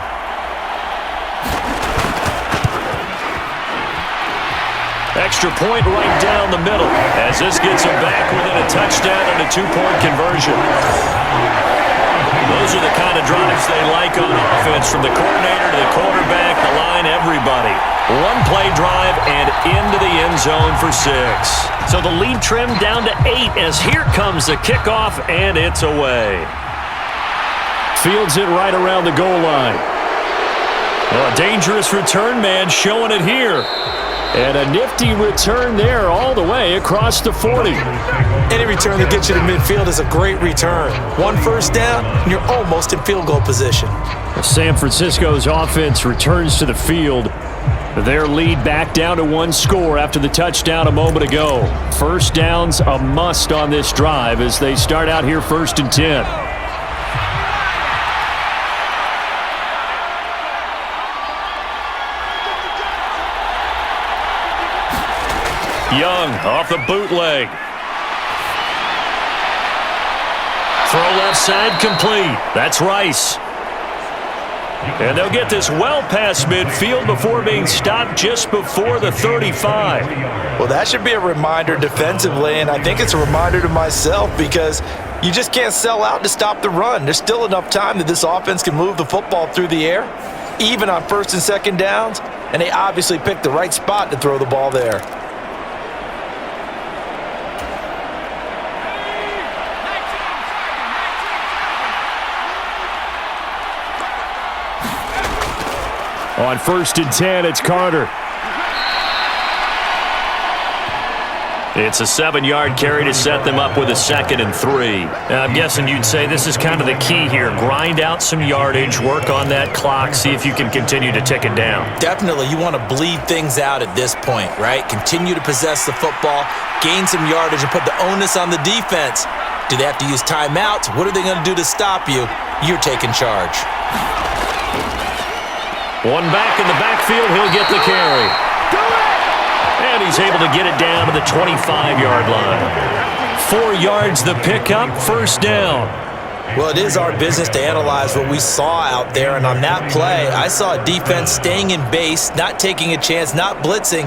Extra point right down the middle as this gets him back within a touchdown and a two-point conversion. Those are the kind of drives they like on offense, from the coordinator to the quarterback, the line, everybody. One-play drive and into the end zone for 6. So the lead trimmed down to 8 as here comes the kickoff, and it's away. Fields it right around the goal line. Well, a dangerous return man showing it here. And a nifty return there all the way across the 40. Any return that gets you to midfield is a great return. One first down, and you're almost in field goal position. San Francisco's offense returns to the field. Their lead back down to 1 score after the touchdown a moment ago. First down's a must on this drive as they start out here 1st and 10. Young off the bootleg. Throw left side complete. That's Rice. And they'll get this well past midfield before being stopped just before the 35. Well, that should be a reminder defensively, and I think it's a reminder to myself because you just can't sell out to stop the run. There's still enough time that this offense can move the football through the air, even on 1st and 2nd downs, and they obviously picked the right spot to throw the ball there. On 1st and 10, it's Carter. It's a 7-yard carry to set them up with a 2nd and 3. I'm guessing you'd say this is kind of the key here. Grind out some yardage, work on that clock, see if you can continue to tick it down. Definitely, you want to bleed things out at this point, right? Continue to possess the football, gain some yardage, and put the onus on the defense. Do they have to use timeouts? What are they going to do to stop you? You're taking charge. One back in the backfield, he'll get the carry. And he's able to get it down to the 25-yard line. 4 yards the pickup, 1st down. Well, it is our business to analyze what we saw out there, and on that play, I saw a defense staying in base, not taking a chance, not blitzing,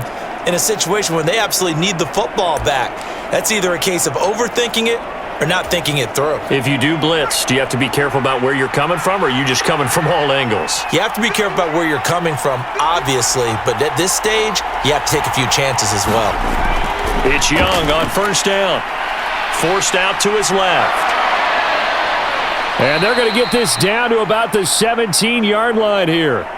in a situation where they absolutely need the football back. That's either a case of overthinking it or not thinking it through. If you do blitz, do you have to be careful about where you're coming from, or are you just coming from all angles? You have to be careful about where you're coming from, obviously, but at this stage, you have to take a few chances as well. It's Young on 1st down. Forced out to his left. And they're going to get this down to about the 17-yard line here.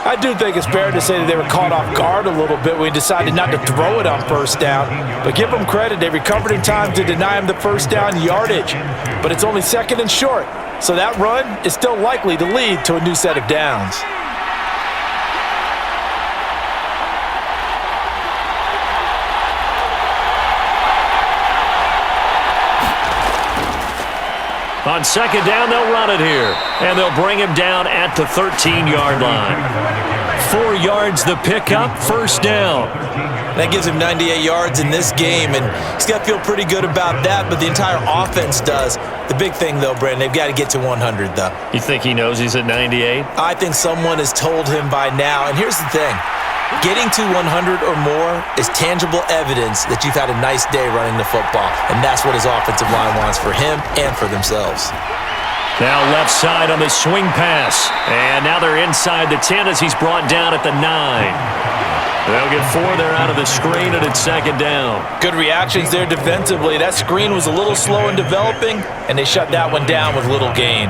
I do think it's fair to say that they were caught off guard a little bit when we decided not to throw it on 1st down. But give them credit. They recovered in time to deny him the 1st down yardage. But it's only 2nd and short. So that run is still likely to lead to a new set of downs. On 2nd down, they'll run it here. And they'll bring him down at the 13-yard line. 4 yards the pickup, 1st down. That gives him 98 yards in this game, and he's got to feel pretty good about that, but the entire offense does. The big thing, though, Brandon, they've got to get to 100, though. You think he knows he's at 98? I think someone has told him by now, and here's the thing. Getting to 100 or more is tangible evidence that you've had a nice day running the football, and that's what his offensive line wants for him and for themselves. Now left side on the swing pass, and now they're inside the 10 as he's brought down at the 9. They'll get 4 there out of the screen, and it's 2nd down. Good reactions there defensively. That screen was a little slow in developing, and they shut that one down with little gain.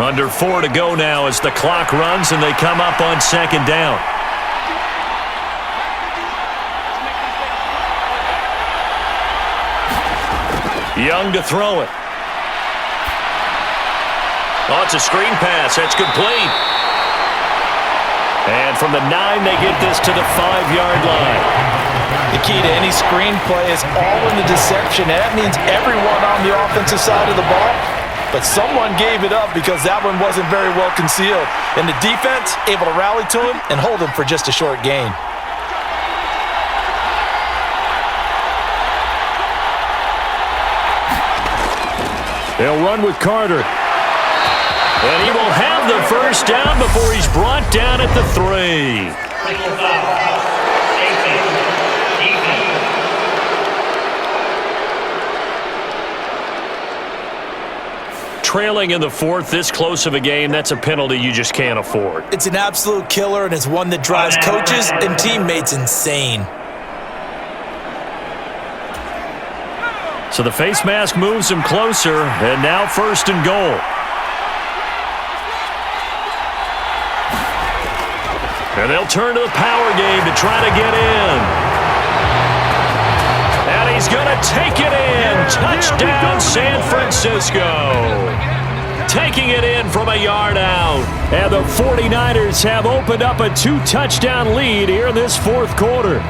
Under 4 to go now as the clock runs, and they come up on 2nd down. Young to throw it. Oh, it's a screen pass. That's complete. And from the 9, they get this to the 5-yard line. The key to any screen play is all in the deception. And that means everyone on the offensive side of the ball. But someone gave it up because that one wasn't very well concealed. And the defense able to rally to him and hold him for just a short gain. They'll run with Carter. And he will have the first down before he's brought down at the 3. Trailing in the 4th, this close of a game, that's a penalty you just can't afford. It's an absolute killer, and it's one that drives coaches and teammates insane. So the face mask moves him closer, and now 1st and goal. And they'll turn to the power game to try to get in. And he's going to take it in. Touchdown, San Francisco. Taking it in from a yard out. And the 49ers have opened up a 2-touchdown lead here in this 4th quarter.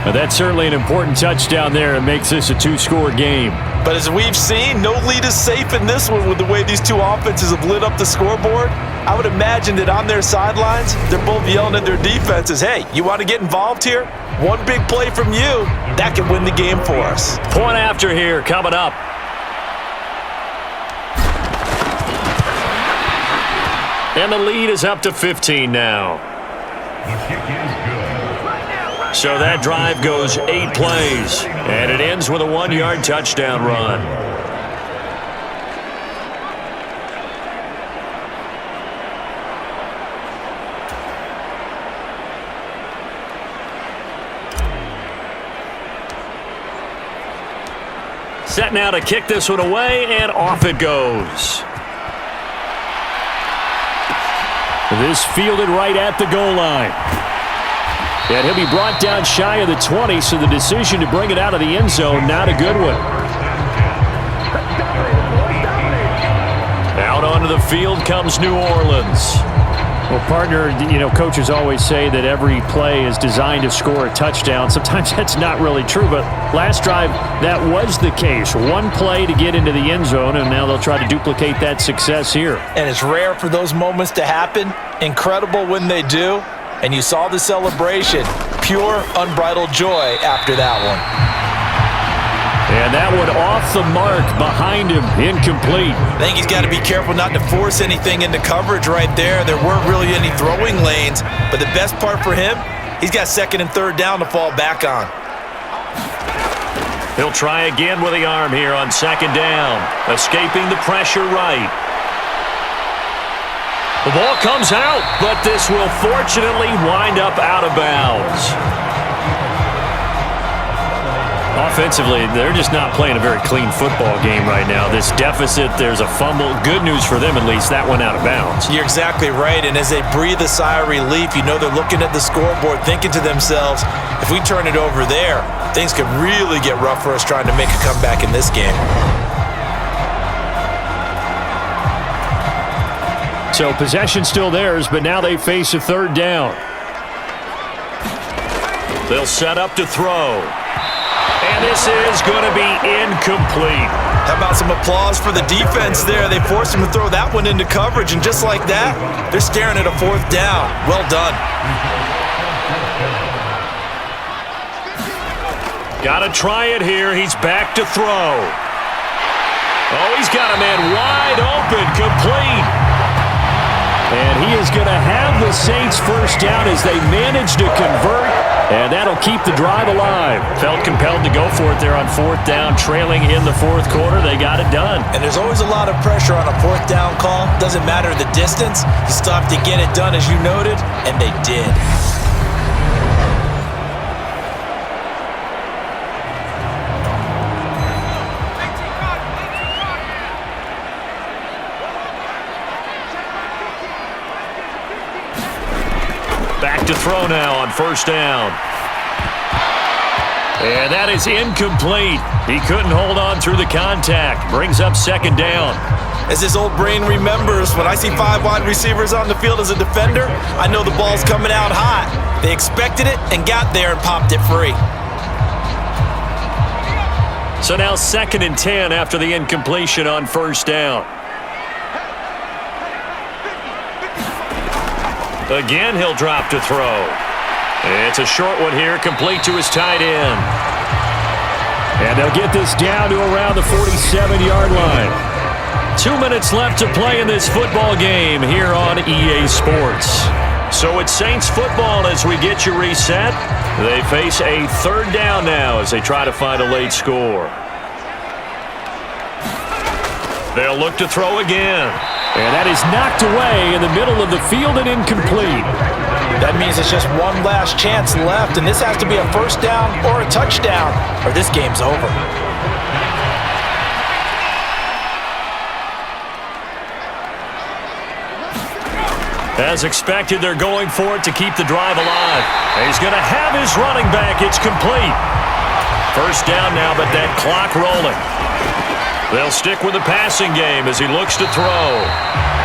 But that's certainly an important touchdown there. It makes this a 2-score game. But as we've seen, no lead is safe in this one with the way these two offenses have lit up the scoreboard. I would imagine that on their sidelines, they're both yelling at their defenses, hey, you want to get involved here? One big play from you, that can win the game for us. Point after here coming up. And the lead is up to 15 now. The kick is good. So that drive goes 8 plays, and it ends with a 1-yard touchdown run. Set now to kick this one away, and off it goes. This fielded right at the goal line. And he'll be brought down shy of the 20, so the decision to bring it out of the end zone, not a good one. Out onto the field comes New Orleans. Well, partner, you know, coaches always say that every play is designed to score a touchdown. Sometimes that's not really true, but last drive, that was the case. One play to get into the end zone, and now they'll try to duplicate that success here. And it's rare for those moments to happen. Incredible when they do. And you saw the celebration. Pure, unbridled joy after that one. And that one off the mark behind him, incomplete. I think he's got to be careful not to force anything into coverage right there. There weren't really any throwing lanes, but the best part for him, he's got 2nd and 3rd down to fall back on. He'll try again with the arm here on 2nd down, escaping the pressure right. The ball comes out, but this will fortunately wind up out of bounds. Offensively, they're just not playing a very clean football game right now. This deficit, there's a fumble. Good news for them, at least. That went out of bounds. You're exactly right, and as they breathe a sigh of relief, you know they're looking at the scoreboard thinking to themselves, if we turn it over there, things could really get rough for us trying to make a comeback in this game. So possession still theirs, but now they face a 3rd down. They'll set up to throw. And this is going to be incomplete. How about some applause for the defense there? They forced him to throw that one into coverage, and just like that, they're staring at a 4th down. Well done. Got to try it here. He's back to throw. Oh, he's got a man wide open, complete. And he is going to have the Saints first down as they manage to convert, and that'll keep the drive alive. Felt compelled to go for it there on 4th down, trailing in the 4th quarter. They got it done. And there's always a lot of pressure on a 4th down call. Doesn't matter the distance. You still have to get it done, as you noted, and they did. Back to throw now on 1st down. And that is incomplete. He couldn't hold on through the contact. Brings up second down. As this old brain remembers, when I see 5 wide receivers on the field as a defender, I know the ball's coming out hot. They expected it and got there and popped it free. So now 2nd and 10 after the incompletion on first down. Again, he'll drop to throw. It's a short one here, complete to his tight end. And they'll get this down to around the 47-yard line. 2 minutes left to play in this football game here on EA Sports. So it's Saints football as we get you reset. They face a 3rd down now as they try to find a late score. They'll look to throw again. And that is knocked away in the middle of the field and incomplete. That means it's just one last chance left, and this has to be a first down or a touchdown, or this game's over. As expected, they're going for it to keep the drive alive. He's going to have his running back. It's complete. First down now, but that clock rolling. They'll stick with the passing game as he looks to throw.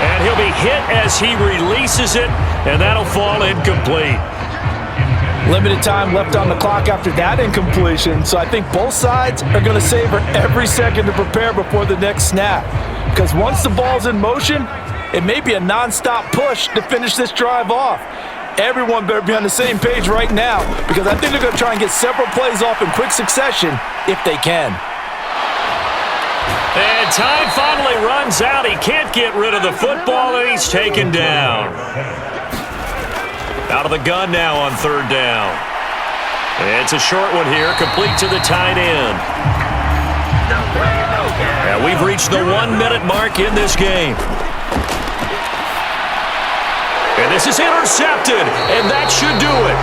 And he'll be hit as he releases it, and that'll fall incomplete. Limited time left on the clock after that incompletion, so I think both sides are going to savor every second to prepare before the next snap. Because once the ball's in motion, it may be a non-stop push to finish this drive off. Everyone better be on the same page right now, because I think they're going to try and get several plays off in quick succession if they can. And time finally runs out. He can't get rid of the football, and he's taken down. Out of the gun now on 3rd down. It's a short one here, complete to the tight end. And we've reached the 1-minute mark in this game. And this is intercepted, and that should do it.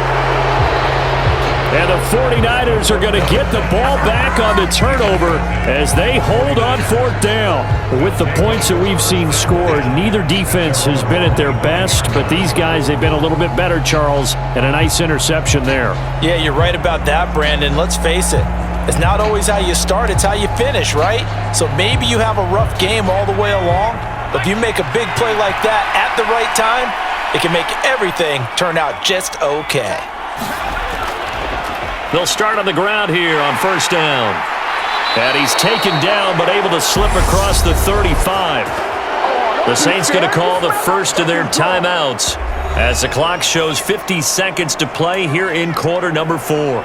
And the 49ers are going to get the ball back on the turnover as they hold on 4th down. With the points that we've seen scored, neither defense has been at their best, but these guys, they've been a little bit better, Charles, and a nice interception there. Yeah, you're right about that, Brandon. Let's face it. It's not always how you start, it's how you finish, right? So maybe you have a rough game all the way along, but if you make a big play like that at the right time, it can make everything turn out just okay. They'll start on the ground here on first down. And he's taken down but able to slip across the 35. The Saints going to call the first of their timeouts as the clock shows 50 seconds to play here in quarter number 4.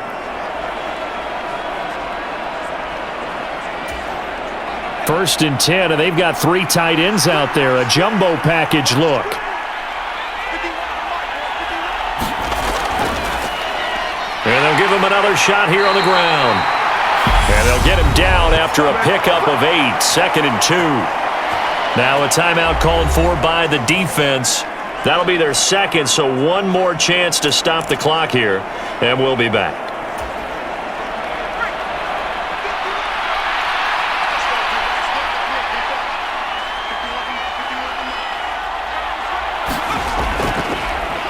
First and 10, and they've got 3 tight ends out there. A jumbo package look. And they'll give him another shot here on the ground. And they'll get him down after a pickup of 8, 2nd and 2. Now a timeout called for by the defense. That'll be their second, so one more chance to stop the clock here, and we'll be back.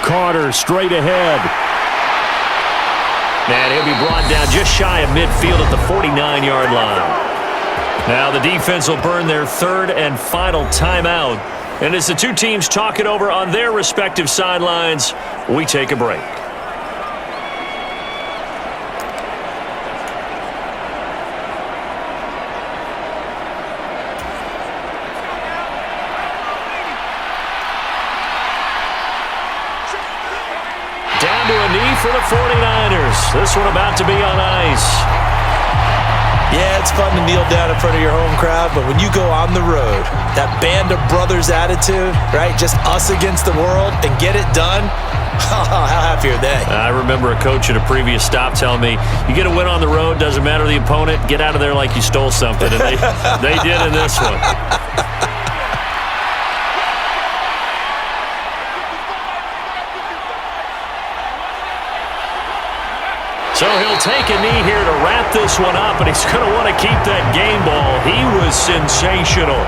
Carter straight ahead. And he'll be brought down just shy of midfield at the 49-yard line. Now the defense will burn their 3rd and final timeout. And as the two teams talk it over on their respective sidelines, we take a break. Down to a knee for the 49ers. This one about to be on ice. Yeah, it's fun to kneel down in front of your home crowd, but when you go on the road, that band of brothers attitude, right? Just us against the world and get it done. How happy are they? I remember a coach at a previous stop telling me, you get a win on the road, doesn't matter the opponent, get out of there like you stole something. And they did in this one. So he'll take a knee here to wrap this one up, and he's going to want to keep that game ball. He was sensational.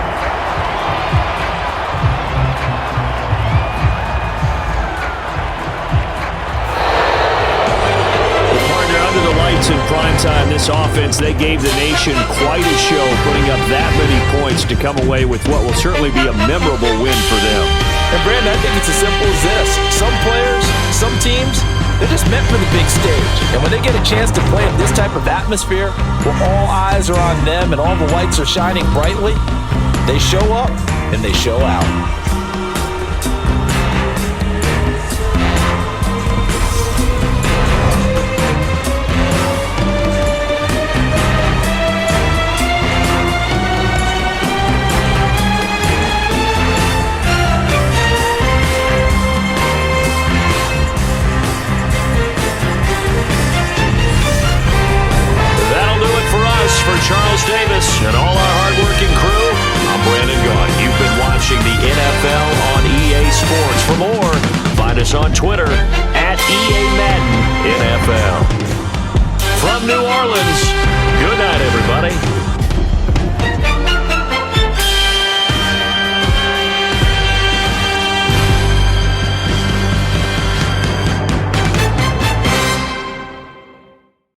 The partner under the lights in prime halftime, this offense, they gave the nation quite a show, putting up that many points to come away with what will certainly be a memorable win for them. And Brandon, I think it's as simple as this. Some players, some teams, they're just meant for the big stage. And when they get a chance to play in this type of atmosphere, where all eyes are on them and all the lights are shining brightly, they show up and they show out. For Charles Davis and all our hardworking crew, I'm Brandon Gaughan. You've been watching the NFL on EA Sports. For more, find us on Twitter @EA Madden NFL. From New Orleans,